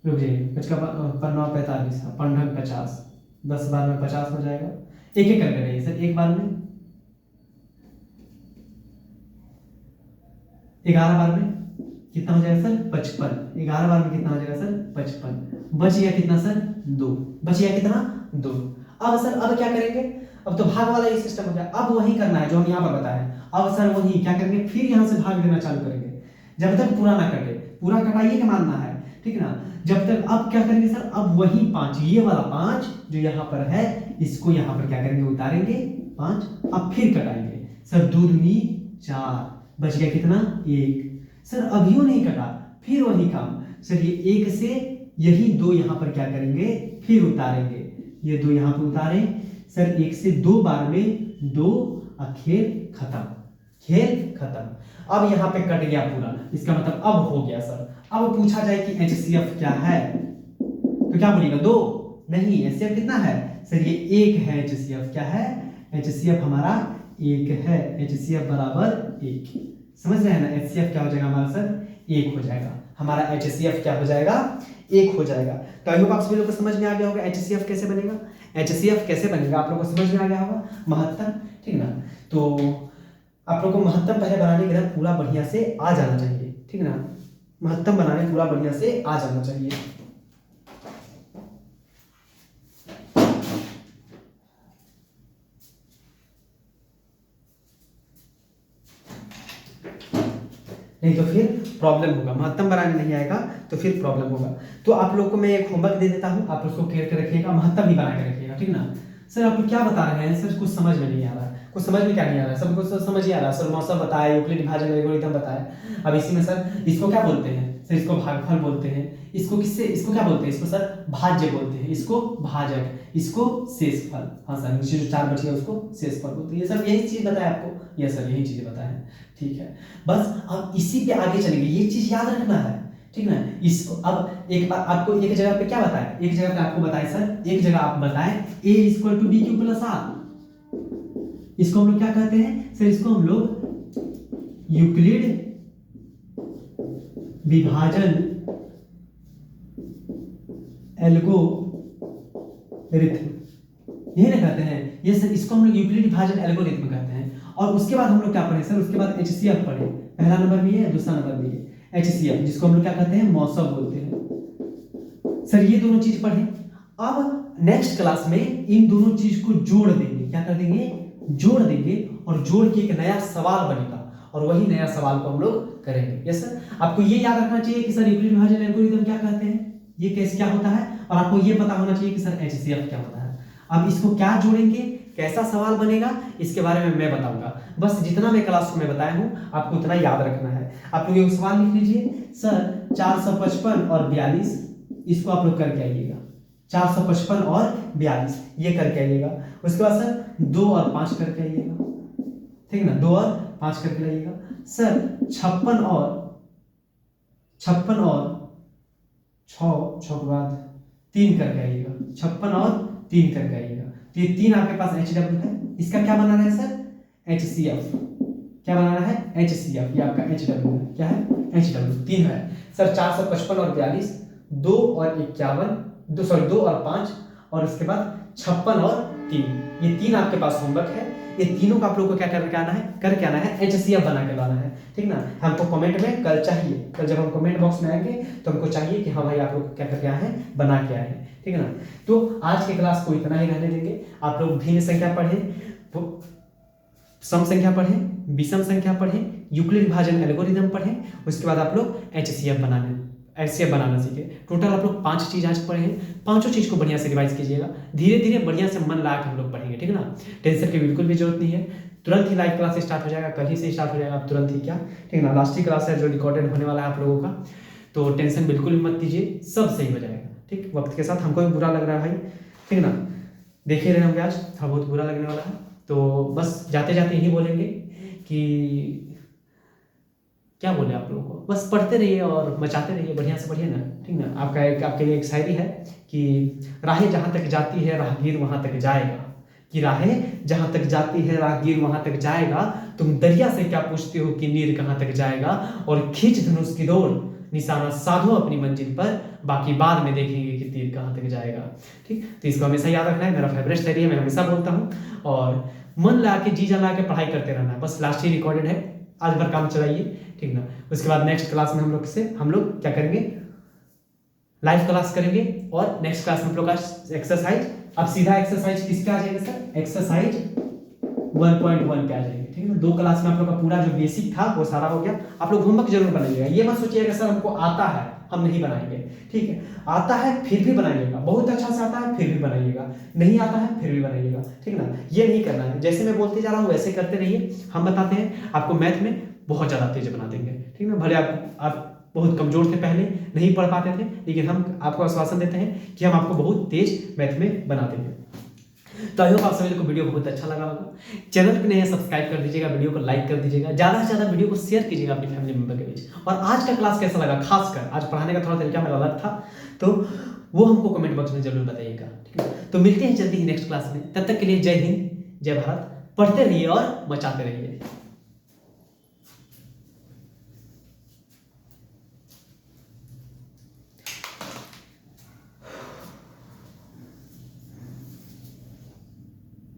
रुक जाइए 15 45 15 50, 10 बार में 50 हो जाएगा, एक एक करके रहिए सर, एक बार में 11 बार में कितना हो जाएगा सर 55, 11 बार में कितना हो जाएगा सर 55, बच गया कितना सर 2, बच गया कितना 2। अब सर अब क्या करेंगे, अब तो भाग वाला ये सिस्टम हो गया, अब वही करना है जो हम यहाँ पर बताए, अब सर वही क्या करेंगे, फिर यहाँ से भाग देना चालू करेंगे जब तक पूरा ना कटे, पूरा कटाइए के मानना है, ठीक है ना, जब तक। अब क्या करेंगे सर, अब वही 5, ये वाला 5 जो यहाँ पर है इसको यहाँ पर क्या करेंगे उतारेंगे 5, अब फिर कटाएंगे सर, 2 दूनी 4, बच गया कितना, 1। सर अभियो नहीं कटा, फिर वही काम सर, ये 1 से यही 2 यहाँ पर क्या करेंगे, फिर उतारेंगे, ये 2 यहाँ पर उतारे सर, 1 से 2 बार में 2 और खेल खत्म, खेल खत्म। अब यहाँ पे कट गया पूरा, इसका मतलब अब हो गया सर। अब पूछा जाए कि HCF क्या है, तो क्या बोलेगा, 2 नहीं, HCF कितना है सर, ये 1 है। HCF क्या है, HCF हमारा 1 है, HCF बराबर 1। समझ रहे हैं ना, HCF क्या हो जाएगा हमारा सर, 1 हो जाएगा हमारा। HCF क्या हो जाएगा, 1 हो जाएगा। तो आई होप आप सभी लोगों को समझ में आ गया होगा HCF कैसे बनेगा। HCF कैसे बनेगा आप लोगों को समझ में आ गया होगा, महत्तम, ठीक ना। तो आप लोगों को महत्तम पहले बनाने के लिए पूरा बढ़िया से आ जाना चाहिए, ठीक ना, महत्तम बनाने पूरा बढ़िया से आ जाना चाहिए। नहीं तो फिर प्रॉब्लम होगा, महत्तम बनाने नहीं आएगा तो फिर प्रॉब्लम होगा। तो आप लोग को मैं एक होमवर्क दे देता हूँ, आप उसको क्लियर कर रखिएगा, महत्तम ही बना के रखिएगा, ठीक ना। सर आप क्या बता रहे हैं सर, कुछ समझ में नहीं आ रहा है, कुछ समझ में क्या नहीं आ रहा है, सबको तो समझ ही आ रहा है सर। मौसम बताया, यूक्लिड विभाजन एल्गोरिथम बताया। अब इसी में सर इसको क्या बोलते हैं सर, इसको भागफल बोलते हैं। इसको किससे, इसको क्या बोलते हैं, इसको सर भाज्य बोलते हैं, इसको भाजक, इसको शेषफल। हाँ सर, नीचे जो 4 बच गया उसको शेषफल बोलते हैं। ये सब यही चीज बताया आपको, ये सर यही चीजें बताया है, ठीक है। बस अब इसी पे आगे चलेंगे, ये चीज याद रखना है, ठीक ना। इसको अब एक बार आपको एक जगह पे क्या बताया, एक जगह पे आपको बताया सर, एक जगह आप बताएं a = bq + r। इसको हम लोग क्या कहते हैं सर, इसको हम लोग यूक्लिड विभाजन एल्गोरिथम, यही ना कहते हैं ये सर, इसको हम लोग यूक्लिड विभाजन एल्गोरिथम कहते हैं। और उसके बाद हम लोग क्या पढ़े सर, उसके बाद HCF पढ़े, पहला नंबर में है, दूसरा नंबर में है HCF, जिसको हम लोग क्या कहते हैं, मौसम बोलते हैं सर। ये दोनों चीज पढ़े। अब नेक्स्ट क्लास में इन दोनों चीज को जोड़ देंगे, क्या कर देंगे, जोड़ देंगे, और जोड़ के एक नया सवाल बनेगा, और वही नया सवाल को हम लोग करेंगे। यस सर, आपको ये याद रखना चाहिए कि सर यूक्लिड विभाजन एल्गोरिथम क्या कहते हैं, ये कैसे क्या होता है, और आपको ये पता होना चाहिए कि सर HCF क्या होता है। अब इसको क्या जोड़ेंगे, कैसा सवाल बनेगा, इसके बारे में मैं बताऊंगा। बस जितना मैं क्लास में बताया हूं आपको उतना याद रखना है। आप लोग एक सवाल लिख लीजिए सर, 455 और 42, इसको आप लोग करके आइएगा, 455 और 42 ये करके आइएगा। उसके बाद सर 2 और 5 करके आइएगा, ठीक ना, 2 और 5 करके लाइएगा। सर 56 और 6 के बाद 3 करके आइएगा, 56 और 3 करके आइएगा। तो ये 3 आपके पास HW है, इसका क्या बनाना है सर, HCF, क्या बनाना है, HCF, ये आपका HW है, क्या है, HW 3 है सर। 455 और 42, 2 और 51, 2 और 5, और उसके बाद 56 और 3, ये 3 आपके पास होमवर्क है। ये तीनों का आप लोगों को क्या करके आना है HCF बना के लाना है, ठीक ना। हमको कमेंट में कल चाहिए, कल जब हम कमेंट बॉक्स में आएंगे तो हमको चाहिए कि हाँ भाई आप लोग क्या करके आए हैं, बना के आए हैं, ठीक है ना। तो आज की क्लास को इतना ही रहने देंगे। आप लोग भिन्न संख्या पढ़ें, सम संख्या पढ़ें, विषम संख्या पढ़ें, यूक्लिड विभाजन एल्गोरिथम पढ़ें, उसके बाद आप लोग HCF बनाना सीखे। टोटल आप लोग 5 चीज आज पढ़े हैं, पांचों चीज को बढ़िया से रिवाइज कीजिएगा, धीरे धीरे बढ़िया से मन लगा के हम लोग पढ़ेंगे, ठीक है ना। टेंशन की बिल्कुल भी जरूरत नहीं है, तुरंत ही लाइव क्लास स्टार्ट हो जाएगा, कल ही से स्टार्ट हो जाएगा, आप तुरंत ही क्या, ठीक है ना। लास्ट ही क्लास है जो रिकॉर्डेड होने वाला है आप लोगों का, तो टेंशन बिल्कुल भी मत कीजिए, सब सही हो जाएगा, ठीक। वक्त के साथ हमको भी बुरा लग रहा है भाई, ठीक है ना, देख ही रहे होंगे आज थोड़ा बहुत बुरा लगने वाला है। तो बस जाते जाते यही बोलेंगे कि क्या बोले आप लोगों को, बस पढ़ते रहिए और मचाते रहिए, बढ़िया से बढ़िया ना, ठीक ना। आपके लिए एक शायरी है कि राहें जहाँ तक जाती है राहगीर वहाँ तक जाएगा, कि राहें जहाँ तक जाती है राहगीर वहाँ तक जाएगा, तुम दरिया से क्या पूछते हो कि नीर कहाँ तक जाएगा, और खींच धनुष की डोर निशाना साधो अपनी मंजिल पर, बाकी बाद में देखेंगे कि तीर कहाँ तक जाएगा, ठीक। तो इसको हमेशा याद रखना है, मेरा फेवरेट शायरी है, मैं हमेशा बोलता हूँ। और मन ला के जी जान ला के पढ़ाई करते रहना है, बस लास्ट ही रिकॉर्डेड है, आज भर काम चलाइए, ठीक ना। उसके बाद नेक्स्ट क्लास में हम लोग क्या करेंगे, लाइव क्लास करेंगे, और नेक्स्ट क्लास में हम लोग का एक्सरसाइज, अब सीधा एक्सरसाइज किस पे आ जाएगा सर, एक्सरसाइज 1.1 पे आ जाएंगे, ठीक है ना। 2 क्लास में आप लोग का पूरा जो बेसिक था वो सारा हो गया। आप लोग होमवर्क जरूर बनाइएगा, ये मत सोचिएगा सर हमको आता है हम नहीं बनाएंगे, ठीक है। आता है फिर भी बनाइएगा, बहुत अच्छा से आता है फिर भी बनाइएगा, नहीं आता है फिर भी बनाइएगा, ठीक ना। ये नहीं करना है, जैसे मैं बोलते जा रहा हूँ वैसे करते रहिए। हम बताते हैं आपको मैथ में बहुत ज़्यादा तेज बना देंगे, ठीक है ना। भले आप बहुत कमज़ोर थे, पहले नहीं पढ़ पाते थे, लेकिन हम आपको आश्वासन देते हैं कि हम आपको बहुत तेज मैथ में बना देंगे। तो आई होप आप सभी लोग को वीडियो बहुत अच्छा लगा होगा। चैनल पे नए हैं सब्सक्राइब कर दीजिएगा, वीडियो को लाइक कर दीजिएगा, ज़्यादा से ज़्यादा वीडियो को शेयर कीजिएगा अपनी फैमिली मेंबर के बीच। और आज का क्लास कैसा लगा, खासकर आज पढ़ाने का थोड़ा तरीका मेरा अलग था, तो वो हमको कमेंट बॉक्स में जरूर बताइएगा, ठीक है। तो मिलते हैं जल्दी ही नेक्स्ट क्लास में, तब तक के लिए जय हिंद, जय भारत। पढ़ते रहिए और मचाते रहिए।